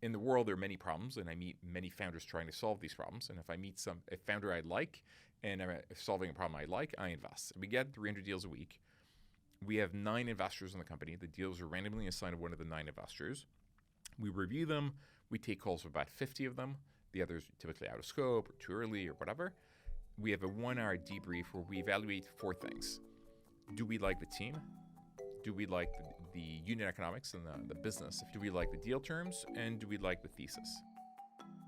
in the world, there are many problems, and I meet many founders trying to solve these problems. And if I meet a founder I like and I'm solving a problem I like, I invest. We get 300 deals a week. We have 9 investors in the company. The deals are randomly assigned to one of the 9 investors. We review them. We take calls for about 50 of them. The others are typically out of scope or too early or whatever. We have a 1-hour debrief where we evaluate 4 things. Do we like the team? Do we like the unit economics and the business? Do we like the deal terms? And do we like the thesis?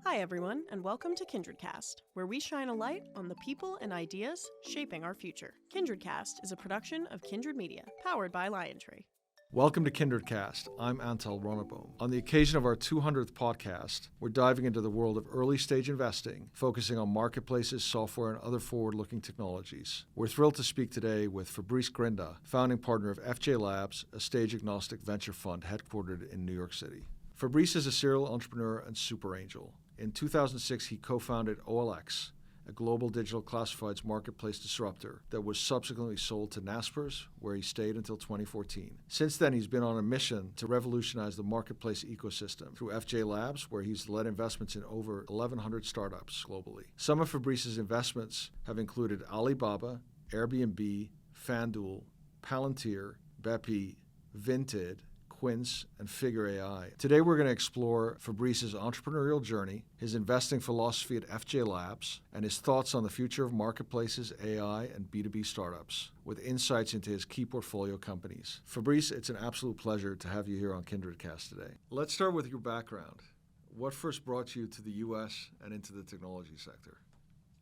Hi, everyone, and welcome to KindredCast, where we shine a light on the people and ideas shaping our future. KindredCast is a production of Kindred Media, powered by LionTree. Welcome to KindredCast. I'm Antal, Runneboom. On the occasion of our 200th podcast, we're diving into the world of early-stage investing, focusing on marketplaces, software, and other forward-looking technologies. We're thrilled to speak today with Fabrice Grinda, founding partner of FJ Labs, a stage-agnostic venture fund headquartered in New York City. Fabrice is a serial entrepreneur and super angel. In 2006, he co-founded OLX, a global digital classifieds marketplace disruptor that was subsequently sold to Naspers, where he stayed until 2014. Since then, he's been on a mission to revolutionize the marketplace ecosystem through FJ Labs, where he's led investments in over 1,100 startups globally. Some of Fabrice's investments have included Alibaba, Airbnb, FanDuel, Palantir, Bepi, Vinted, Quince, and Figure AI. Today we're going to explore Fabrice's entrepreneurial journey, his investing philosophy at FJ Labs, and his thoughts on the future of marketplaces, AI, and B2B startups, with insights into his key portfolio companies. Fabrice, it's an absolute pleasure to have you here on KindredCast today. Let's start with your background. What first brought you to the U.S. and into the technology sector?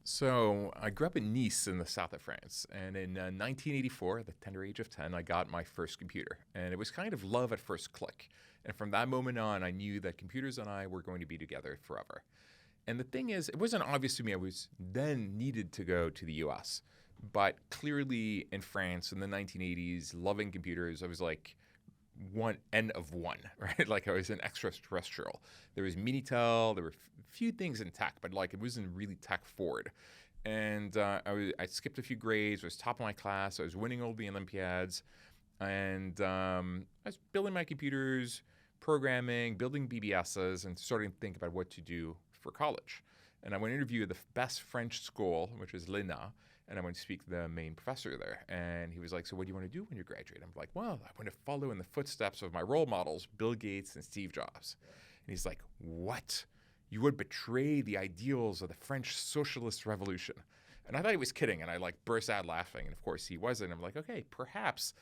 So I grew up in Nice in the south of France, and in 1984, at the tender age of 10, I got my first computer, and it was kind of love at first click. And from that moment on, I knew that computers and I were going to be together forever. And the thing is, it wasn't obvious to me I was then needed to go to the US, but clearly in France in the 1980s, loving computers, I was like one N of one, right? Like I was an extraterrestrial. There was Minitel, there were few things in tech, but like it wasn't really tech forward. And I skipped a few grades, I was top of my class, I was winning all the Olympiads, and I was building my computers, programming, building BBSs, and starting to think about what to do for college. And I went to interview the best French school, which is l'ENA, and I went to speak to the main professor there. And he was like, so what do you want to do when you graduate? I'm like, well, I want to follow in the footsteps of my role models, Bill Gates and Steve Jobs. And he's like, what? You would betray the ideals of the French socialist revolution. And I thought he was kidding, and I like burst out laughing. And of course he wasn't. I'm like, okay, perhaps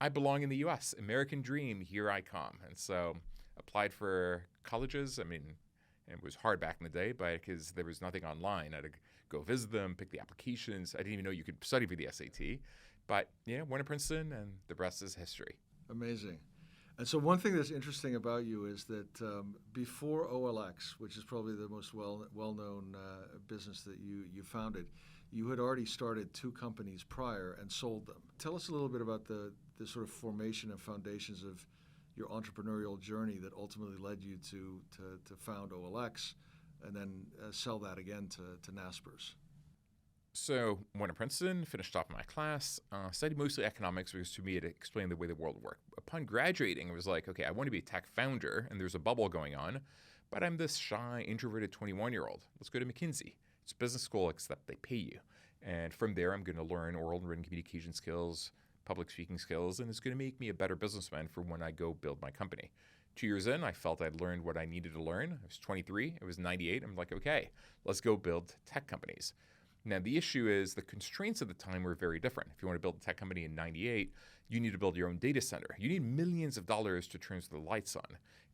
I belong in the US. American dream, here I come. And so applied for colleges. I mean, it was hard back in the day, but because there was nothing online. I had to go visit them, pick the applications. I didn't even know you could study for the SAT. But, went to Princeton, and the rest is history. Amazing. And so one thing that's interesting about you is that before OLX, which is probably the most well-known business that you founded, you had already started 2 companies prior and sold them. Tell us a little bit about the sort of formation and foundations of your entrepreneurial journey that ultimately led you to found OLX and then sell that again to Naspers. So went to Princeton, finished off my class, studied mostly economics because to me it explained the way the world worked. Upon graduating, it was like, okay, I want to be a tech founder, and there's a bubble going on, but I'm this shy, introverted 21-year-old. Let's go to McKinsey. It's a business school, except they pay you. And from there, I'm going to learn oral and written communication skills, public speaking skills, and it's going to make me a better businessman for when I go build my company. 2 years in, I felt I'd learned what I needed to learn. I was 23, it was 98. I'm like, okay, let's go build tech companies. Now, the issue is the constraints at the time were very different. If you want to build a tech company in 98, you need to build your own data center. You need millions of dollars to turn the lights on.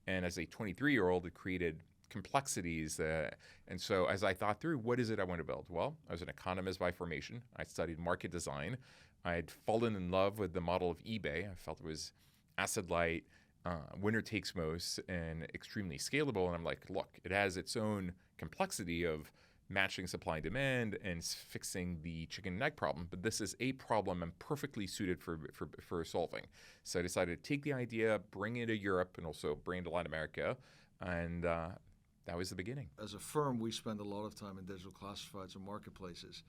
And as a 23-year-old, it created complexities. And so as I thought through, what is it I want to build? Well, I was an economist by formation. I studied market design. I had fallen in love with the model of eBay. I felt it was asset light, winner takes most, and extremely scalable. And I'm like, look, it has its own complexity of matching supply and demand and fixing the chicken and egg problem. But this is a problem I'm perfectly suited for solving. So I decided to take the idea, bring it to Europe, and also bring it to Latin America. And that was the beginning. As a firm, we spend a lot of time in digital classifieds and marketplaces.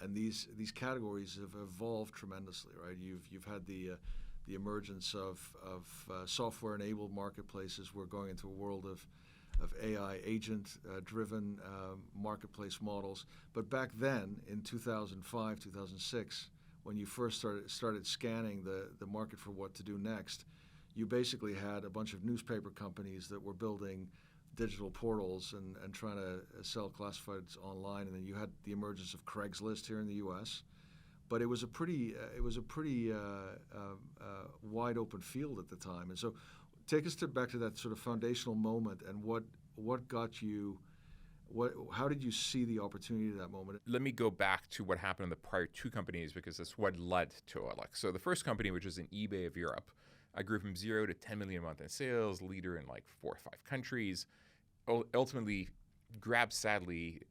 And these categories have evolved tremendously, right? You've had the emergence of software-enabled marketplaces. We're going into a world of AI agent-driven marketplace models. But back then, in 2005, 2006, when you first started scanning the market for what to do next, you basically had a bunch of newspaper companies that were building digital portals and trying to sell classifieds online, and then you had the emergence of Craigslist here in the U.S. But it was a pretty wide open field at the time. And so, take us back to that sort of foundational moment, and what got you. How did you see the opportunity at that moment? Let me go back to what happened in the prior two companies, because that's what led to OLX. So the first company, which is an eBay of Europe, I grew from 0 to 10 million a month in sales, leader in like 4 or 5 countries, ultimately grabbed, sadly,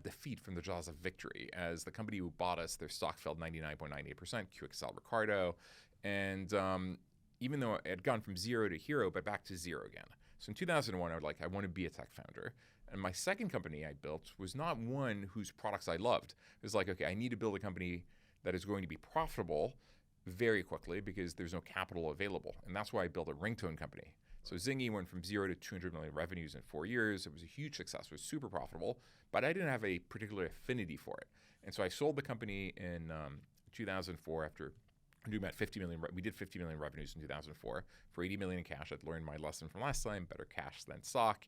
defeat from the jaws of victory as the company who bought us, their stock fell 99.98%, QXL Ricardo. And even though it had gone from 0 to hero, but back to 0 again. So in 2001, I want to be a tech founder. And my second company I built was not one whose products I loved. It was like, okay, I need to build a company that is going to be profitable very quickly because there's no capital available. And that's why I built a ringtone company. So Zingy went from 0 to 200 million revenues in 4 years. It was a huge success. It was super profitable, but I didn't have a particular affinity for it. And so I sold the company in 2004 after we did 50 million revenues in 2004 for 80 million in cash. I'd learned my lesson from last time: better cash than stock.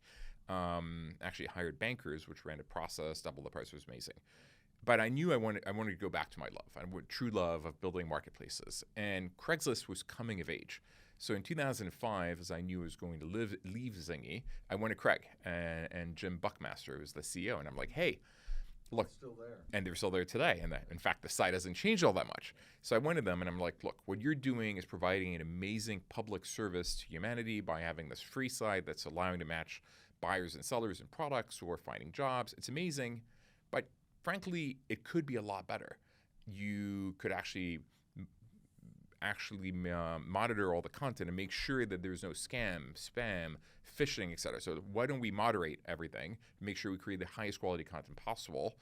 Actually hired bankers, which ran a process, double the price. It was amazing. But I knew I wanted to go back to my true love of building marketplaces. And Craigslist was coming of age. So in 2005, as I knew I was going to leave Zingy, I went to Craig and Jim Buckmaster, who was the CEO, and I'm like, hey, look, It's still there. And they're still there today. And in fact, the site hasn't changed all that much. So I went to them and I'm like, look, what you're doing is providing an amazing public service to humanity by having this free site that's allowing to match buyers and sellers and products who are finding jobs. It's amazing, but frankly, it could be a lot better. You could actually monitor all the content and make sure that there's no scam, spam, phishing, etc. So why don't we moderate everything, make sure we create the highest quality content possible?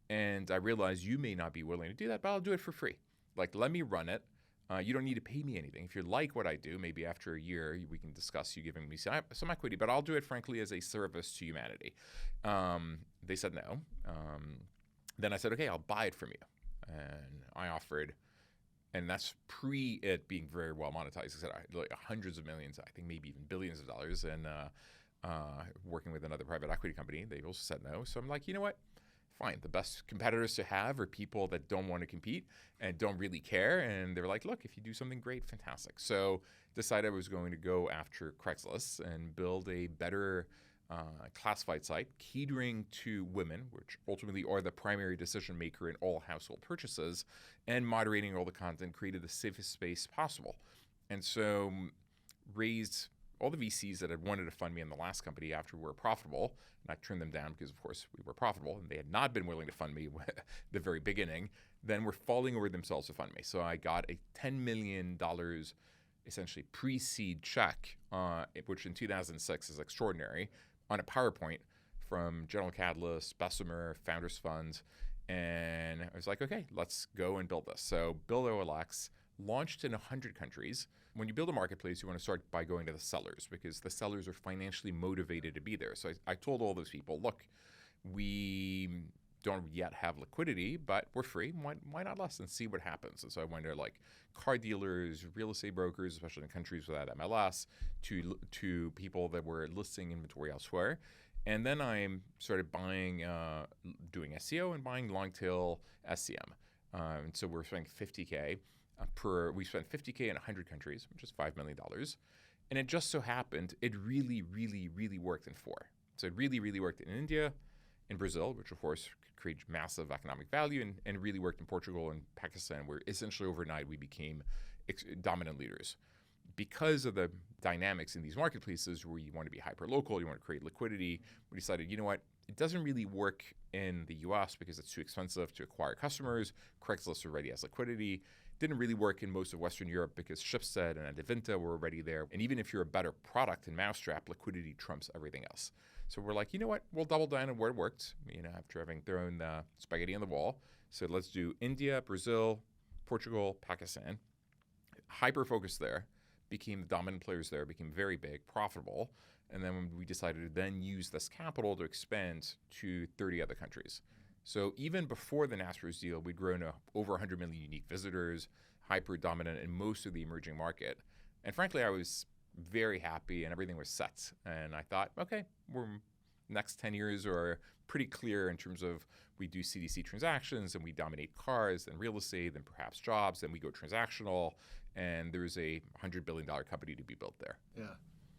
And I realized you may not be willing to do that, but I'll do it for free. Like, let me run it. You don't need to pay me anything. If you like what I do, maybe after a year, we can discuss you giving me some equity, but I'll do it, frankly, as a service to humanity. They said no. Then I said, okay, I'll buy it from you. And I offered, and that's pre it being very well monetized, et cetera, like hundreds of millions, I think maybe even billions of dollars. And working with another private equity company, they also said no. So I'm like, you know what? Fine. The best competitors to have are people that don't want to compete and don't really care. And they were like, look, if you do something great, fantastic. So decided I was going to go after Craigslist and build a better classified site catering to women, which ultimately are the primary decision maker in all household purchases, and moderating all the content, created the safest space possible. And so raised all the VCs that had wanted to fund me in the last company after we were profitable, and I turned them down because, of course, we were profitable, and they had not been willing to fund me at the very beginning, then were falling over themselves to fund me. So I got a $10 million essentially pre-seed check, which in 2006 is extraordinary, on a PowerPoint from General Catalyst, Bessemer, Founders Fund, and I was like, okay, let's go and build this. So build OLX, launched in 100 countries. When you build a marketplace, you want to start by going to the sellers because the sellers are financially motivated to be there. So I told all those people, look, we don't yet have liquidity, but we're free. Why not less and see what happens? And so I went to like car dealers, real estate brokers, especially in countries without MLS, to people that were listing inventory elsewhere. And then I started buying, doing SEO and buying long tail SEM. And so we're spending $50K. We spent $50K in 100 countries, which is $5 million. And it just so happened it really, really, really worked in 4. So it really, really worked in India, in Brazil, which of course could create massive economic value, and really worked in Portugal and Pakistan, where essentially overnight we became dominant leaders. Because of the dynamics in these marketplaces where you want to be hyper-local, you want to create liquidity, we decided, you know what, it doesn't really work in the US because it's too expensive to acquire customers. Craigslist already has liquidity. Didn't really work in most of Western Europe because Schibsted and Vinted were already there. And even if you're a better product in Mousetrap, liquidity trumps everything else. So we're like, you know what, we'll double down on where it worked, after having thrown spaghetti on the wall. So let's do India, Brazil, Portugal, Pakistan. Hyper-focused there, became the dominant players there, became very big, profitable. And then we decided to then use this capital to expand to 30 other countries. So even before the Naspers deal, we'd grown to over 100 million unique visitors, hyper dominant in most of the emerging market. And frankly, I was very happy and everything was set. And I thought, okay, next 10 years are pretty clear in terms of we do CDC transactions and we dominate cars and real estate and perhaps jobs, and we go transactional, and there's a $100 billion company to be built there. Yeah.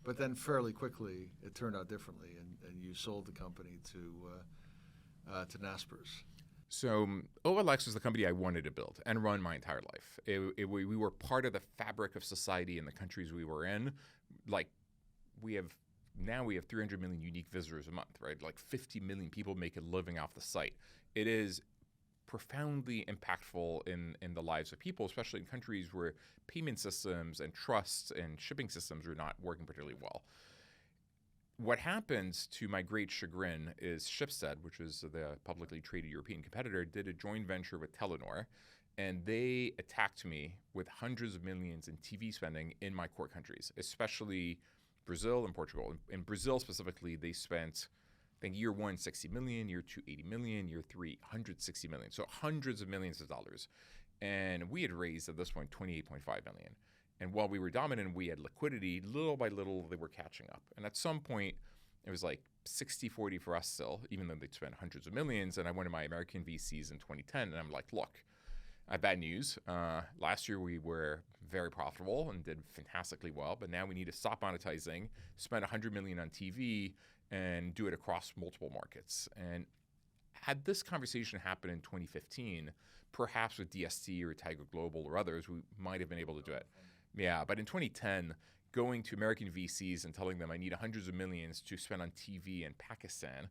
But then fairly quickly, it turned out differently, and you sold the company to Naspers. So OLX was the company I wanted to build and run my entire life. We were part of the fabric of society in the countries we were in. Like we have 300 million unique visitors a month, right? Like 50 million people make a living off the site. It is profoundly impactful in the lives of people, especially in countries where payment systems and trusts and shipping systems are not working particularly well. What happens, to my great chagrin, is Schibsted, which is the publicly traded European competitor, did a joint venture with Telenor, and they attacked me with hundreds of millions in TV spending in my core countries, especially Brazil and Portugal. In Brazil specifically, they spent, I think, year 1, 60 million, year 2, 80 million, year 3, 160 million. So hundreds of millions of dollars. And we had raised at this point 28.5 million. And while we were dominant, we had liquidity. Little by little, they were catching up. And at some point, it was like 60-40 for us still, even though they'd spent hundreds of millions. And I went to my American VCs in 2010, and I'm like, look, I have bad news. Last year, we were very profitable and did fantastically well. But now we need to stop monetizing, spend $100 million on TV, and do it across multiple markets. And had this conversation happened in 2015, perhaps with DST or Tiger Global or others, we might have been able to do it. Yeah, but in 2010, going to American VCs and telling them I need hundreds of millions to spend on TV in Pakistan,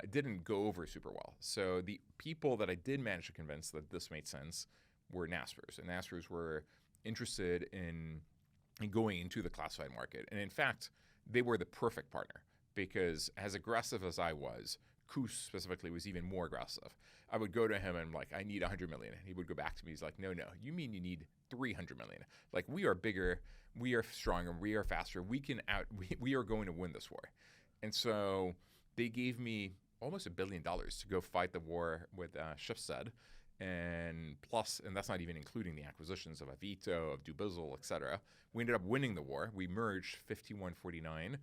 it didn't go over super well. So the people that I did manage to convince that this made sense were Naspers. And Naspers were interested in going into the classified market. And in fact, they were the perfect partner because as aggressive as I was, Koos specifically was even more aggressive. I would go to him and I'm like, I need 100 million. And he would go back to me. He's like, no, you mean you need 300 million. Like, we are bigger, we are stronger, we are faster. We are going to win this war. And so they gave me almost $1 billion to go fight the war with Schibsted. And that's not even including the acquisitions of Avito, of Dubizzle, et cetera. We ended up winning the war. We merged 51-49.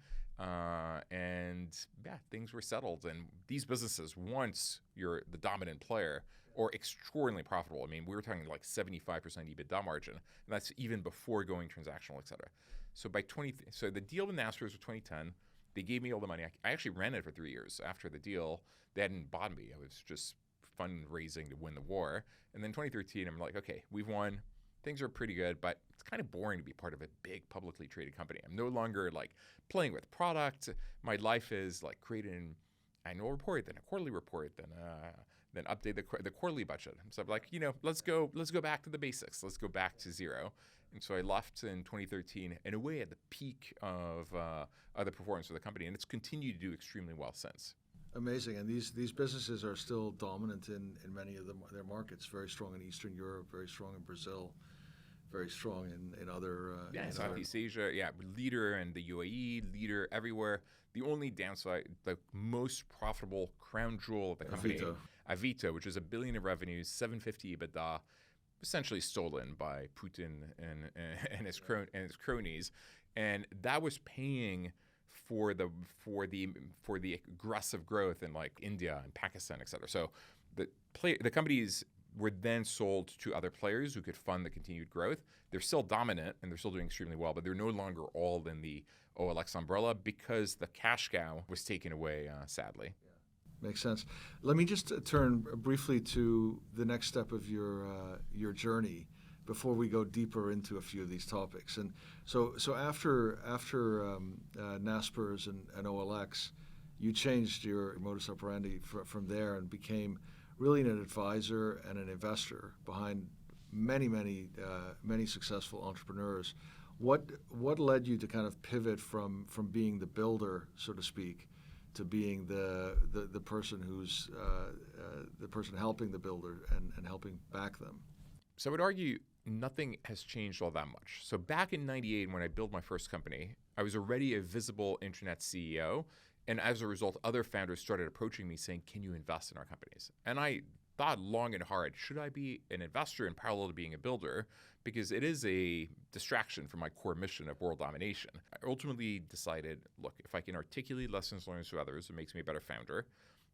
And yeah, things were settled. And these businesses, once you're the dominant player, or extraordinarily profitable. I mean, we were talking like 75% EBITDA margin, and that's even before going transactional, et cetera. So so the deal with Naspers was 2010. They gave me all the money. I actually ran it for 3 years after the deal. They hadn't bought me. I was just fundraising to win the war. And then 2013, I'm like, okay, we've won. Things are pretty good, but it's kind of boring to be part of a big publicly traded company. I'm no longer like playing with product. My life is like creating an annual report, then a quarterly report, then update the quarterly budget. So I'm like, let's go back to the basics. Let's go back to zero. And so I left in 2013, in a way at the peak of the performance of the company, and it's continued to do extremely well since. Amazing. And these businesses are still dominant in many of their markets, very strong in Eastern Europe, very strong in Brazil, very strong in other... Southeast Asia, leader in the UAE, leader everywhere. The only downside, the most profitable crown jewel of the company, Avito, which is $1 billion in revenues, 750 EBITDA, essentially stolen by Putin and his cronies, and that was paying for the aggressive growth in like India and Pakistan, et cetera. So the companies were then sold to other players who could fund the continued growth. They're still dominant and they're still doing extremely well, but they're no longer all in the OLX umbrella because the cash cow was taken away, sadly. Makes sense. Let me just turn briefly to the next step of your journey before we go deeper into a few of these topics. And so after Naspers and OLX, you changed your modus operandi from there and became really an advisor and an investor behind many successful entrepreneurs. What led you to kind of pivot from being the builder, so to speak, to being the person who's the person helping the builder and helping back them? So I would argue nothing has changed all that much. So back in 98, when I built my first company, I was already a visible internet CEO. And as a result, other founders started approaching me saying, can you invest in our companies? And I thought long and hard, should I be an investor in parallel to being a builder? Because it is a distraction from my core mission of world domination. I ultimately decided, look, if I can articulate lessons learned to others, it makes me a better founder.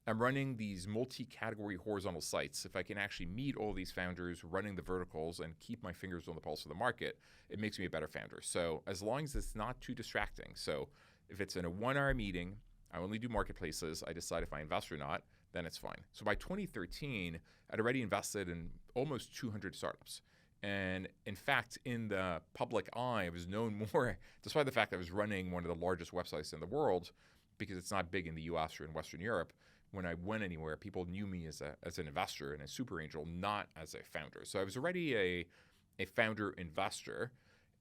I'm running these multi-category horizontal sites. If I can actually meet all these founders running the verticals and keep my fingers on the pulse of the market, it makes me a better founder. So as long as it's not too distracting. So if it's in a 1-hour meeting, I only do marketplaces. I decide if I invest or not, then it's fine. So by 2013, I'd already invested in almost 200 startups. And in fact, in the public eye, I was known more, despite the fact that I was running one of the largest websites in the world, because it's not big in the US or in Western Europe. When I went anywhere, people knew me as an investor and a super angel, not as a founder. So I was already a founder investor.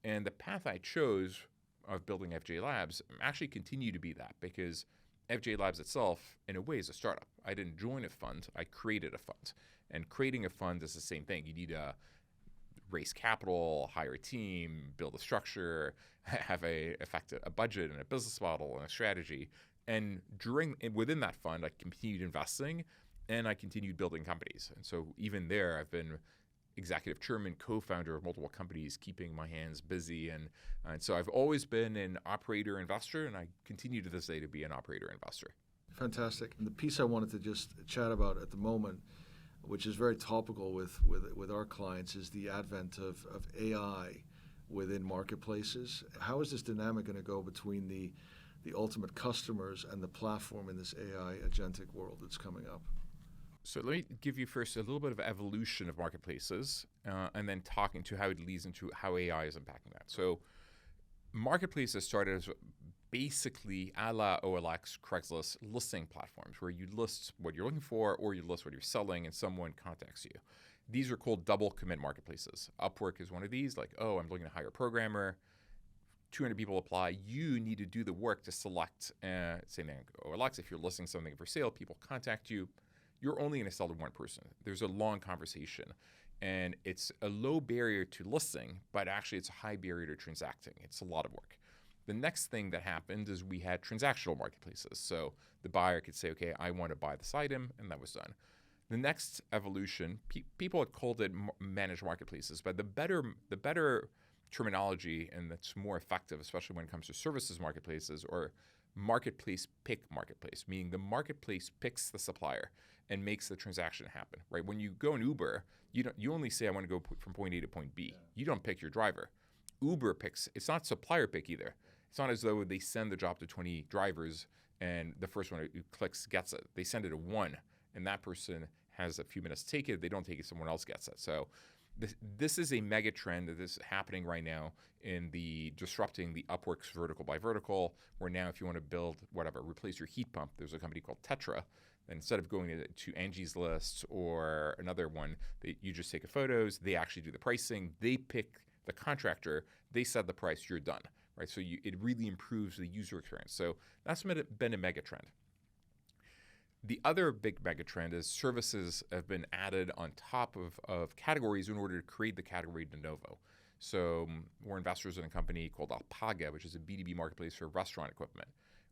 And the path I chose of building FJ Labs actually continued to be that, because FJ Labs itself, in a way, is a startup. I didn't join a fund, I created a fund. And creating a fund is the same thing. You need to raise capital, hire a team, build a structure, have a budget and a business model and a strategy. And within that fund, I continued investing and I continued building companies. And so even there, I've been executive chairman, co-founder of multiple companies, keeping my hands busy. And so I've always been an operator investor, and I continue to this day to be an operator investor. Fantastic. And the piece I wanted to just chat about at the moment, which is very topical with our clients, is the advent of AI within marketplaces. How is this dynamic going to go between the ultimate customers and the platform in this AI agentic world that's coming up? So let me give you first a little bit of evolution of marketplaces, and then talking to how it leads into how AI is impacting that. So marketplaces started as basically a la OLX, Craigslist listing platforms, where you list what you're looking for or you list what you're selling and someone contacts you. These are called double commit marketplaces. Upwork is one of these, like, oh, I'm looking to hire a programmer. 200 people apply. You need to do the work to select, say, OLX, if you're listing something for sale, people contact you. You're only going to sell to one person. There's a long conversation. And it's a low barrier to listing, but actually it's a high barrier to transacting. It's a lot of work. The next thing that happened is we had transactional marketplaces. So the buyer could say, okay, I want to buy this item, and that was done. The next evolution, people had called it managed marketplaces, but the better terminology, and that's more effective, especially when it comes to services marketplaces, or marketplace pick marketplace, meaning the marketplace picks the supplier and makes the transaction happen, right? When you go in Uber, you only say, I want to go from point A to point B. Yeah. You don't pick your driver. Uber picks, it's not supplier pick either. It's not as though they send the job to 20 drivers and the first one who clicks gets it. They send it to one, and that person has a few minutes to take it. If they don't take it, someone else gets it. So this is a mega trend that is happening right now in the disrupting the Upwork's vertical by vertical, where now if you want to build replace your heat pump, there's a company called Tetra. And instead of going to Angie's List or another one, you just take photos, they actually do the pricing, they pick the contractor, they set the price, you're done, right? So it really improves the user experience. So that's been a mega trend. The other big mega trend is services have been added on top of categories in order to create the category de novo. So we're investors in a company called Alpaga, which is a B2B marketplace for restaurant equipment.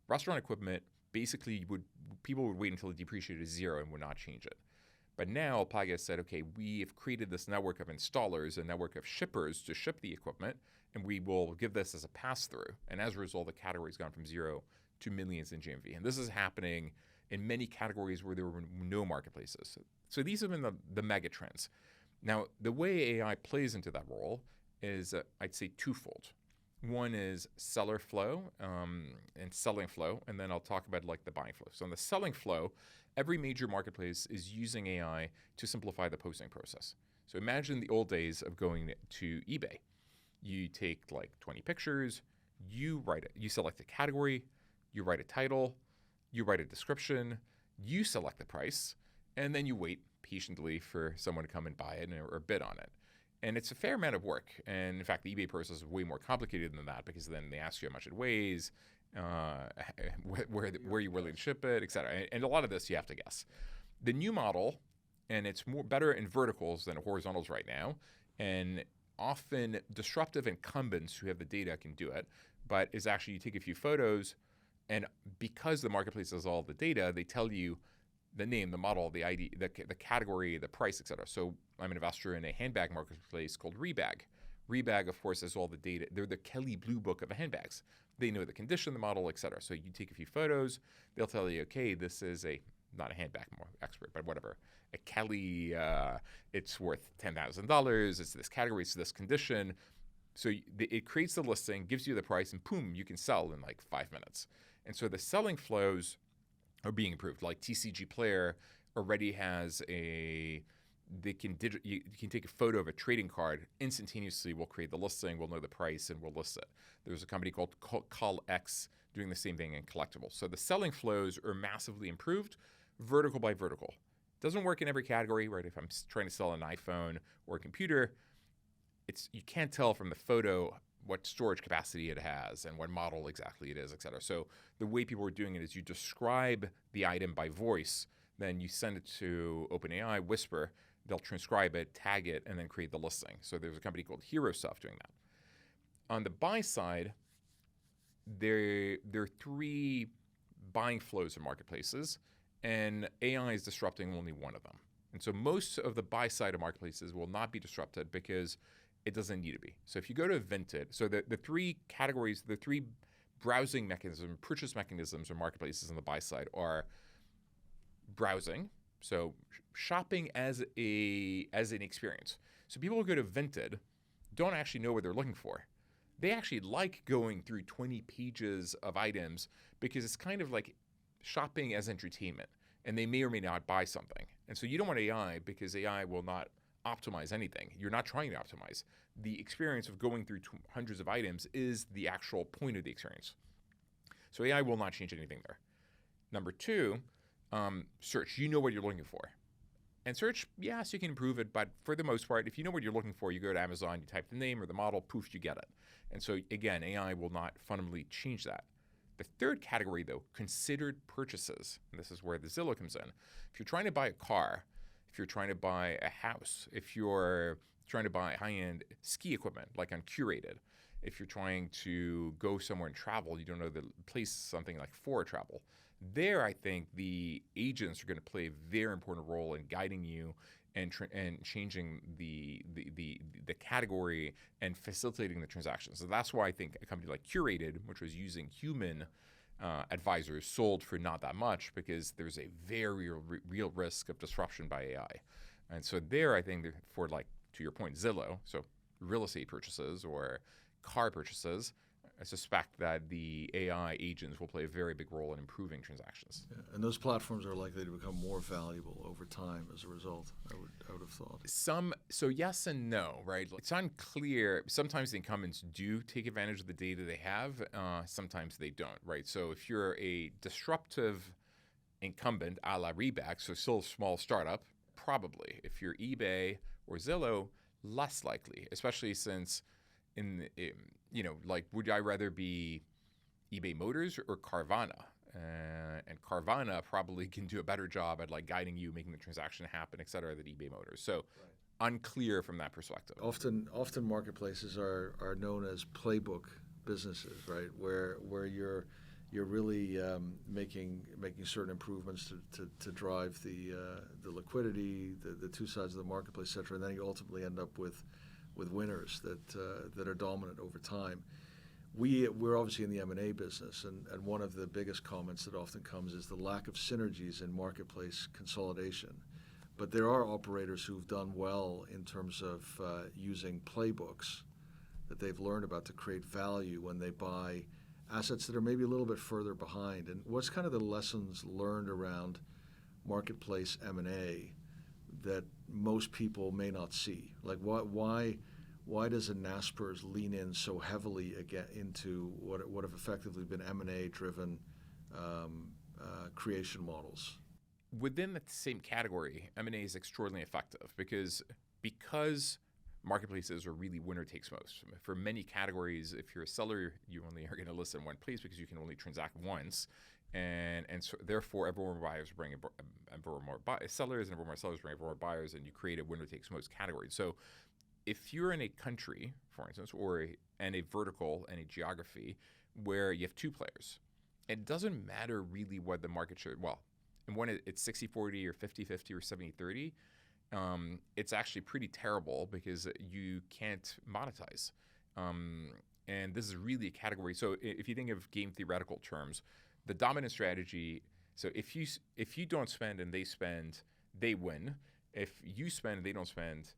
Restaurant equipment, basically, people would wait until it depreciated to zero and would not change it. But now Alpaga said, okay, we have created this network of installers, a network of shippers to ship the equipment, and we will give this as a pass-through. And as a result, the category's gone from zero to millions in GMV. And this is happening in many categories where there were no marketplaces. So these have been the mega trends. Now, the way AI plays into that role is, I'd say, twofold. One is seller flow and selling flow, and then I'll talk about like the buying flow. So in the selling flow, every major marketplace is using AI to simplify the posting process. So imagine the old days of going to eBay. You take like 20 pictures, you select a category, you write a title, you write a description, you select the price, and then you wait patiently for someone to come and buy it or bid on it. And it's a fair amount of work. And in fact, the eBay process is way more complicated than that, because then they ask you how much it weighs, where you're willing to ship it, et cetera. And a lot of this you have to guess. The new model, and it's better in verticals than horizontals right now, and often disruptive incumbents who have the data can do it, but is actually you take a few photos, and because the marketplace has all the data, they tell you the name, the model, the ID, the category, the price, etc. So I'm an investor in a handbag marketplace called Rebag. Rebag, of course, has all the data. They're the Kelly Blue Book of handbags. They know the condition, the model, etc. So you take a few photos, they'll tell you, okay, this is not a handbag more expert, but whatever, a Kelly, it's worth $10,000, it's this category, it's this condition. So it creates the listing, gives you the price, and boom, you can sell in like 5 minutes. And so the selling flows are being improved. Like TCG Player already has you can take a photo of a trading card, instantaneously we'll create the listing, we'll know the price, and we'll list it. There's a company called CallX doing the same thing in collectibles. So the selling flows are massively improved, vertical by vertical. Doesn't work in every category, right? If I'm trying to sell an iPhone or a computer, you can't tell from the photo what storage capacity it has and what model exactly it is, et cetera. So the way people are doing it is you describe the item by voice, then you send it to OpenAI, Whisper, they'll transcribe it, tag it, and then create the listing. So there's a company called HeroStuff doing that. On the buy side, there are 3 buying flows in marketplaces, and AI is disrupting only one of them. And so most of the buy side of marketplaces will not be disrupted because it doesn't need to be. So if you go to Vinted, so the 3 categories, the 3 browsing mechanisms, purchase mechanisms or marketplaces on the buy side are browsing, so shopping as an experience. So people who go to Vinted don't actually know what they're looking for. They actually like going through 20 pages of items because it's kind of like shopping as entertainment, and they may or may not buy something. And so you don't want AI because AI will not optimize anything. You're not trying to optimize. The experience of going through hundreds of items is the actual point of the experience. So AI will not change anything there. Number 2, search. You know what you're looking for. And search, yes, you can improve it, but for the most part, if you know what you're looking for, you go to Amazon, you type the name or the model, poof, you get it. And so again, AI will not fundamentally change that. The 3rd category, though, considered purchases. And this is where the Zillow comes in. If you're trying to buy a car, if you're trying to buy a house, if you're trying to buy high-end ski equipment, like on Curated, if you're trying to go somewhere and travel, you don't know the place, something like for travel. There, I think the agents are going to play a very important role in guiding you and changing the category and facilitating the transactions. So that's why I think a company like Curated, which was using human advisors, sold for not that much because there's a very real risk of disruption by AI. And so there, I think for, like, to your point, Zillow, so real estate purchases or car purchases, I suspect that the AI agents will play a very big role in improving transactions. Yeah, and those platforms are likely to become more valuable over time as a result, I would have thought. So yes and no, right? It's unclear. Sometimes the incumbents do take advantage of the data they have. Sometimes they don't, right? So if you're a disruptive incumbent a la Rebag, so still a small startup, probably. If you're eBay or Zillow, less likely, especially since would I rather be eBay Motors or Carvana? And Carvana probably can do a better job at, like, guiding you, making the transaction happen, et cetera, than eBay Motors. So unclear from that perspective. Often marketplaces are known as playbook businesses, right? Where you're really making certain improvements to drive the liquidity, the 2 sides of the marketplace, et cetera, and then you ultimately end up with winners that are dominant over time. We're obviously in the M&A business, and one of the biggest comments that often comes is the lack of synergies in marketplace consolidation. But there are operators who've done well in terms of using playbooks that they've learned about to create value when they buy assets that are maybe a little bit further behind. And what's kind of the lessons learned around marketplace M&A that most people may not see? Like, why does a Naspers lean in so heavily again into what have effectively been M&A driven creation models? Within the same category, M&A is extraordinarily effective because marketplaces are really winner takes most. For many categories, if you're a seller, you only are going to list in one place because you can only transact once. And so therefore, ever more buyers bring ever more sellers, and ever more sellers bring ever more buyers, and you create a winner takes most category. So if you're in a country, for instance, in a vertical and a geography where you have two players, it doesn't matter really what the market share, well, and when it's 60-40 or 50-50 or 70-30, it's actually pretty terrible because you can't monetize. And this is really a category. So if you think of game theoretical terms, the dominant strategy, so if you don't spend and they spend, they win. If you spend and they don't spend,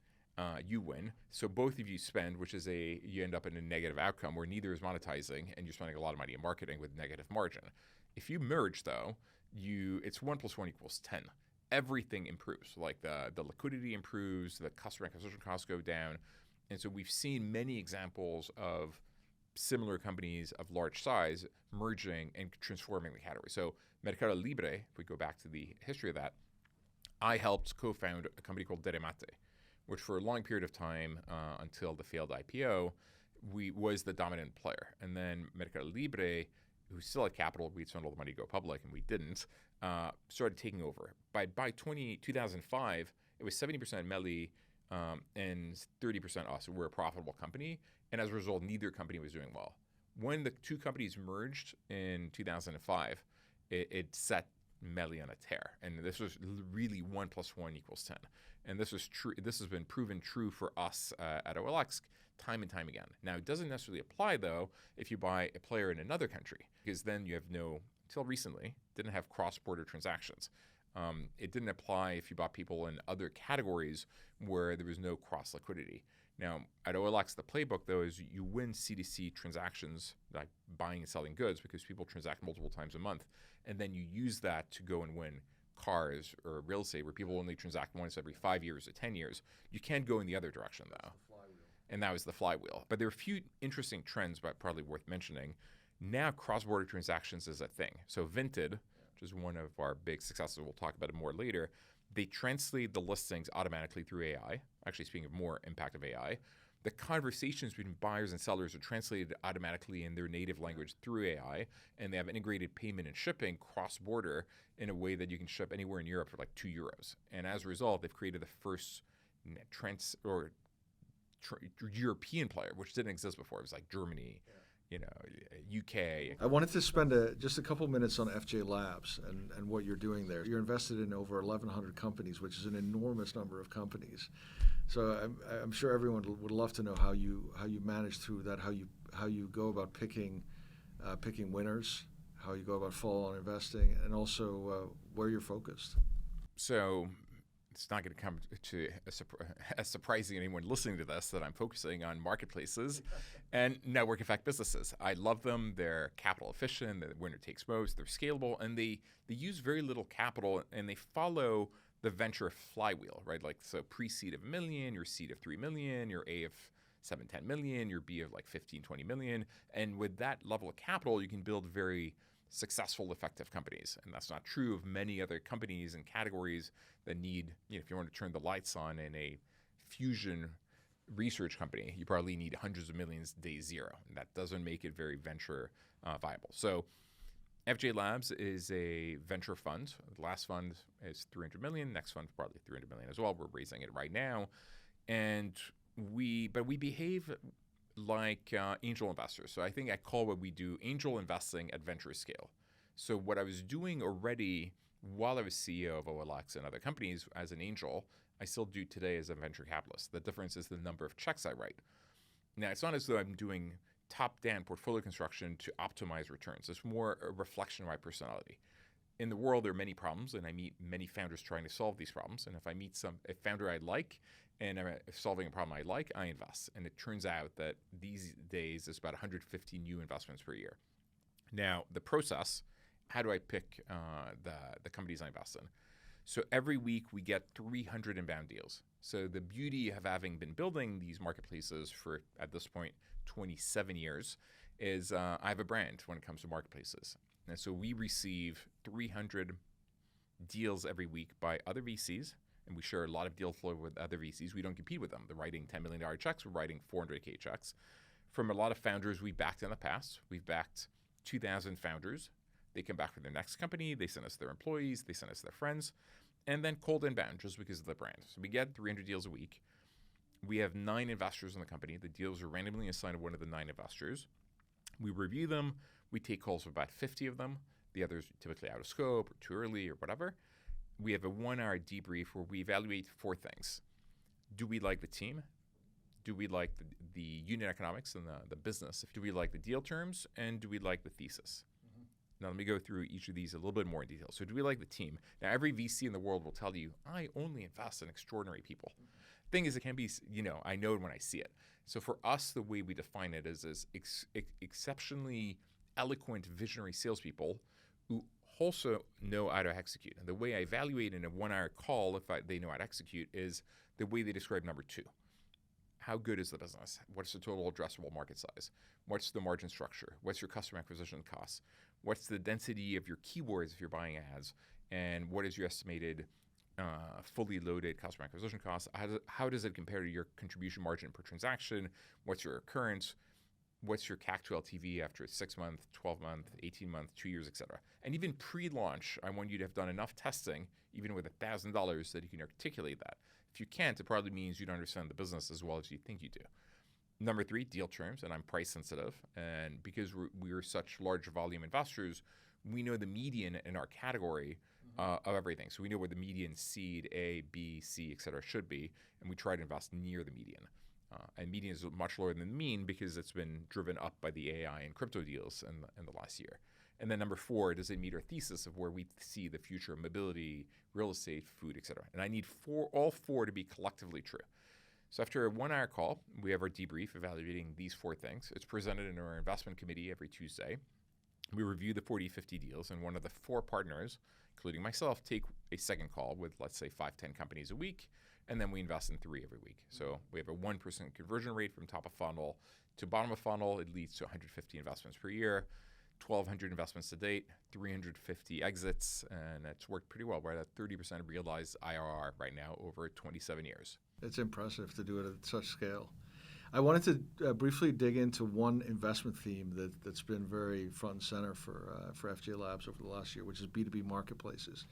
you win. So both of you spend, which is you end up in a negative outcome where neither is monetizing and you're spending a lot of money in marketing with negative margin. If you merge though, it's 1 + 1 = 10. Everything improves. Like the liquidity improves, the customer acquisition costs go down. And so we've seen many examples of similar companies of large size merging and transforming the category. So Mercado Libre, if we go back to the history of that, I helped co-found a company called Deremate, which for a long period of time until the failed IPO, was the dominant player. And then Mercado Libre, who still had capital, we'd spent all the money to go public, and we didn't, started taking over. By 2005, it was 70% Meli and 30% us. We're a profitable company, and as a result, neither company was doing well. When the two companies merged in 2005, it set Meli on a tear, and this was really 1 + 1 = 10. And this was true. This has been proven true for us at OLX time and time again. Now, it doesn't necessarily apply though if you buy a player in another country, because then you have until recently, didn't have cross-border transactions. It didn't apply if you bought people in other categories where there was no cross-liquidity. Now, at OLX, the playbook, though, is you win C2C transactions, like buying and selling goods, because people transact multiple times a month. And then you use that to go and win cars or real estate, where people only transact once every 5 years or 10 years. You can't go in the other direction, though. And that was the flywheel. But there are a few interesting trends, but probably worth mentioning. Now, cross-border transactions is a thing. So Vinted, which is one of our big successes, we'll talk about it more later, they translate the listings automatically through AI. Actually, speaking of more impact of AI, the conversations between buyers and sellers are translated automatically in their native language through AI, and they have integrated payment and shipping cross-border in a way that you can ship anywhere in Europe for like €2. And as a result, they've created the first European player, which didn't exist before. It was like Germany, UK. I wanted to spend just a couple minutes on FJ Labs and what you're doing there. You're invested in over 1,100 companies, which is an enormous number of companies. So I'm sure everyone would love to know how you manage through that, how you go about picking winners, how you go about follow-on investing, and also where you're focused. So it's not going to come to as surprising to anyone listening to this that I'm focusing on marketplaces and network effect businesses. I love them. They're capital efficient. The winner takes most. They're scalable, and they use very little capital, and they follow the venture flywheel, right? Like, so pre-seed of $1 million, your seed of $3 million, your A of 7-10 million, your B of like 15-20 million. And with that level of capital, you can build very successful, effective companies. And that's not true of many other companies and categories that need, if you want to turn the lights on in a fusion research company, you probably need hundreds of millions day zero. And that doesn't make it very venture viable. So FJ Labs is a venture fund. The last fund is $300 million. Next fund probably $300 million as well. We're raising it right now. And we behave like angel investors. So I think I call what we do angel investing at venture scale. So what I was doing already while I was CEO of OLX and other companies as an angel, I still do today as a venture capitalist. The difference is the number of checks I write. Now, it's not as though I'm doing top-down portfolio construction to optimize returns. It's more a reflection of my personality. In the world, there are many problems, and I meet many founders trying to solve these problems. And if I meet a founder I like and I'm solving a problem I like, I invest. And it turns out that these days there's about 150 new investments per year. Now, the process, how do I pick the companies I invest in? So every week we get 300 inbound deals. So the beauty of having been building these marketplaces for, at this point, 27 years is I have a brand when it comes to marketplaces. And so we receive 300 deals every week by other VCs, and we share a lot of deal flow with other VCs. We don't compete with them. They're writing $10 million checks. We're writing $400K checks. From a lot of founders we've backed in the past. We've backed 2,000 founders. They come back for their next company. They send us their employees. They send us their friends. And then cold inbound just because of the brand. So we get 300 deals a week. We have 9 investors in the company. The deals are randomly assigned to one of the 9 investors. We review them. We take calls for about 50 of them. The others are typically out of scope or too early or whatever. We have a 1-hour debrief where we evaluate 4 things. Do we like the team? Do we like the unit economics and the business? Do we like the deal terms? And do we like the thesis? Now, let me go through each of these a little bit more in detail. So do we like the team? Now, every VC in the world will tell you, I only invest in extraordinary people. Thing is, it can be, I know it when I see it. So for us, the way we define it is exceptionally eloquent, visionary salespeople who also know how to execute. And the way I evaluate in a 1-hour call, if they know how to execute, is the way they describe number 2. How good is the business? What's the total addressable market size? What's the margin structure? What's your customer acquisition costs? What's the density of your keywords if you're buying ads? And what is your estimated fully loaded customer acquisition costs? How does it compare to your contribution margin per transaction? What's your occurrence? What's your CAC to LTV after 6 months, 12 months, 18 months, 2 years, et cetera? And even pre-launch, I want you to have done enough testing, even with $1,000, that you can articulate that. If you can't, it probably means you don't understand the business as well as you think you do. Number 3, deal terms, and I'm price sensitive. And because we're such large volume investors, we know the median in our category of everything. So we know where the median seed A, B, C, et cetera should be, and we try to invest near the median. And median is much lower than the mean because it's been driven up by the AI and crypto deals in the last year. And then number 4, does it meet our thesis of where we see the future of mobility, real estate, food, et cetera? And I need all 4 to be collectively true. So after a 1-hour call, we have our debrief evaluating these 4 things. It's presented in our investment committee every Tuesday. We review the 40, 50 deals, and one of the 4 partners, including myself, take a second call with, let's say, 5, 10 companies a week, and then we invest in 3 every week. So we have a 1% conversion rate from top of funnel to bottom of funnel. It leads to 150 investments per year, 1,200 investments to date, 350 exits, and it's worked pretty well. We're at 30% realized IRR right now over 27 years. It's impressive to do it at such scale. I wanted to briefly dig into one investment theme that's been very front and center for FJ Labs over the last year, which is B2B marketplaces.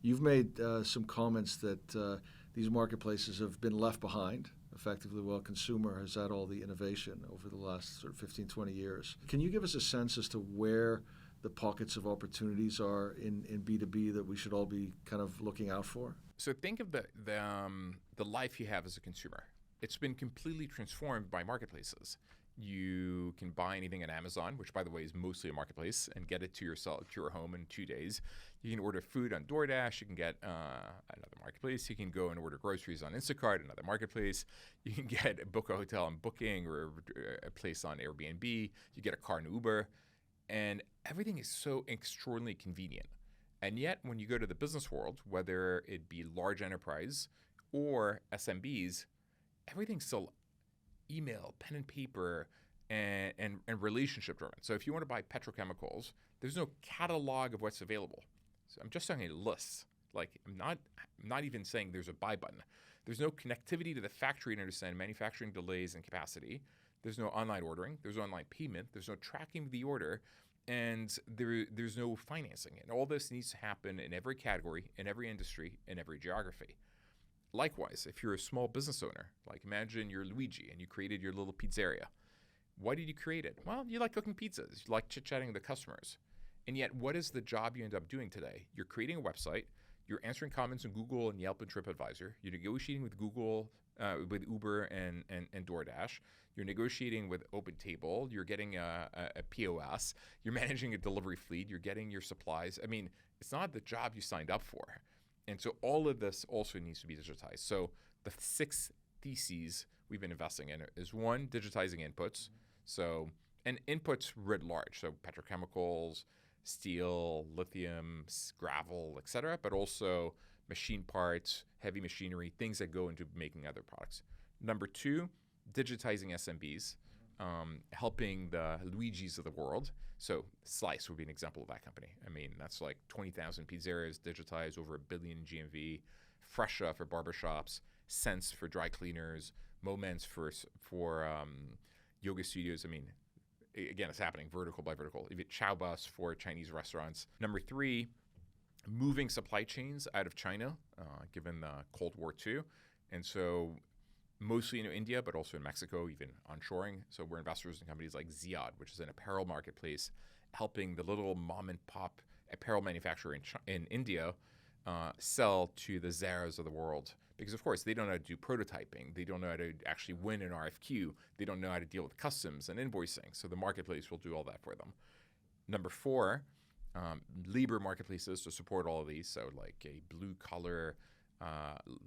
You've made some comments that these marketplaces have been left behind, effectively, while consumer has had all the innovation over the last sort of 15, 20 years. Can you give us a sense as to where the pockets of opportunities are in B2B that we should all be kind of looking out for? So think of the life you have as a consumer. It's been completely transformed by marketplaces. You can buy anything on Amazon, which, by the way, is mostly a marketplace, and get it to your home in 2 days. You can order food on DoorDash. You can get another marketplace. You can go and order groceries on Instacart, another marketplace. You can book a hotel on Booking or a place on Airbnb. You get a car in Uber. And everything is so extraordinarily convenient. And yet, when you go to the business world, whether it be large enterprise or SMBs, everything's still email, pen and paper, and relationship driven. So if you want to buy petrochemicals, there's no catalog of what's available. So I'm just talking lists. Like I'm not even saying there's a buy button. There's no connectivity to the factory to understand manufacturing delays and capacity. There's no online ordering. There's no online payment. There's no tracking of the order. And there's no financing. And all this needs to happen in every category, in every industry, in every geography. Likewise, if you're a small business owner, like imagine you're Luigi and you created your little pizzeria. Why did you create it? Well, you like cooking pizzas. You like chit-chatting with the customers. And yet, what is the job you end up doing today? You're creating a website. You're answering comments on Google and Yelp and TripAdvisor. You're negotiating with Google, with Uber and DoorDash. You're negotiating with OpenTable. You're getting a POS. You're managing a delivery fleet. You're getting your supplies. I mean, it's not the job you signed up for. And so all of this also needs to be digitized. So the 6 theses we've been investing in is 1, digitizing inputs. So, and inputs writ large. So petrochemicals, steel, lithium, gravel, et cetera, but also machine parts, heavy machinery, things that go into making other products. Number 2, digitizing SMBs, helping the Luigis of the world. So Slice would be an example of that company. I mean, that's like 20,000 pizzerias digitized, over $1 billion GMV, Fresha for barbershops, Sense for dry cleaners, Moments for yoga studios. I mean, again, it's happening vertical by vertical. Even Chowbus for Chinese restaurants. Number 3, moving supply chains out of China, given the Cold War II. And so mostly in India, but also in Mexico, even onshoring. So we're investors in companies like Ziad, which is an apparel marketplace, helping the little mom and pop apparel manufacturer in India sell to the Zaras of the world. Because, of course, they don't know how to do prototyping. They don't know how to actually win an RFQ. They don't know how to deal with customs and invoicing. So the marketplace will do all that for them. Number 4, labor marketplaces to support all of these. So like a blue-collar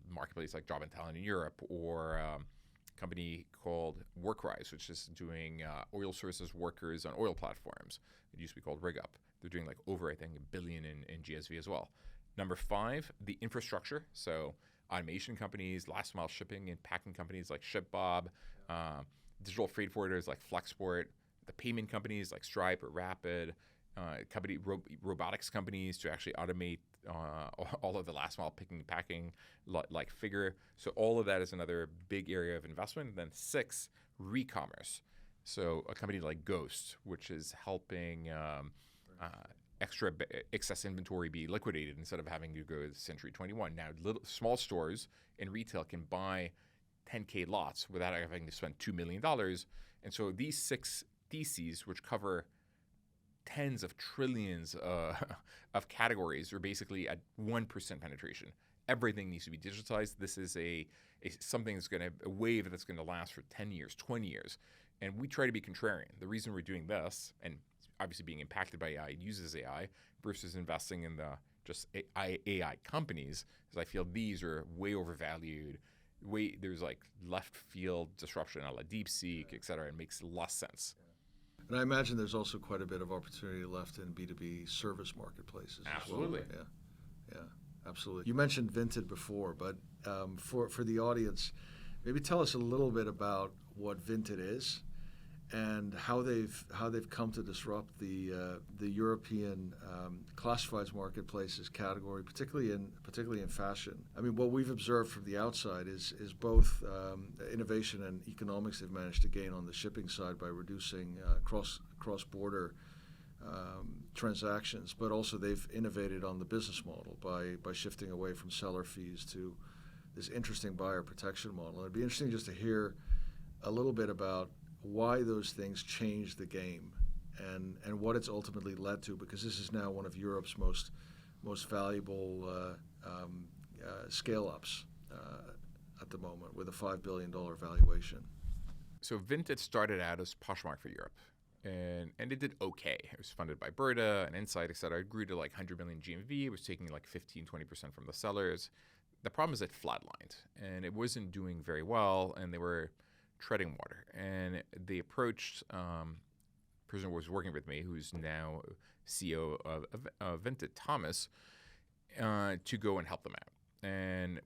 marketplace like Job and Talent in Europe, or a company called Workrise, which is doing oil services workers on oil platforms. It used to be called RigUp. They're doing like over, I think, $1 billion in GSV as well. Number 5, the infrastructure. So automation companies, last mile shipping and packing companies like ShipBob, digital freight forwarders like Flexport, the payment companies like Stripe or Rapid, robotics companies to actually automate all of the last mile picking and packing like Figure. So all of that is another big area of investment. And then 6, re-commerce. So a company like Ghost, which is helping excess inventory be liquidated instead of having to go to Century 21. Now, small stores in retail can buy 10K lots without having to spend $2 million. And so these 6 theses, which cover tens of trillions of categories, are basically at 1% penetration. Everything needs to be digitized. This is a wave that's going to last for 10 years, 20 years. And we try to be contrarian. The reason we're doing this, and obviously being impacted by AI, uses AI, versus investing in the just AI companies, is I feel these are way overvalued. There's like left field disruption a la DeepSeek, et cetera. It makes less sense. And I imagine there's also quite a bit of opportunity left in B2B service marketplaces. Absolutely. As well. Yeah, absolutely. You mentioned Vinted before, but for the audience, maybe tell us a little bit about what Vinted is and how they've come to disrupt the European classifieds marketplaces category, particularly in fashion. I mean, what we've observed from the outside is both innovation and economics they've managed to gain on the shipping side by reducing cross-border transactions, but also they've innovated on the business model by shifting away from seller fees to this interesting buyer protection model. And it'd be interesting just to hear a little bit about why those things changed the game and what it's ultimately led to, because this is now one of Europe's most valuable scale-ups at the moment with a $5 billion valuation. So Vinted started out as Poshmark for Europe, and it did okay. It was funded by Berta and Insight, et cetera. It grew to like 100 million GMV. It was taking like 15-20% from the sellers. The problem is it flatlined, and it wasn't doing very well, and they were treading water. And they approached a person who was working with me, who's now CEO of Vinted, Thomas, to go and help them out. And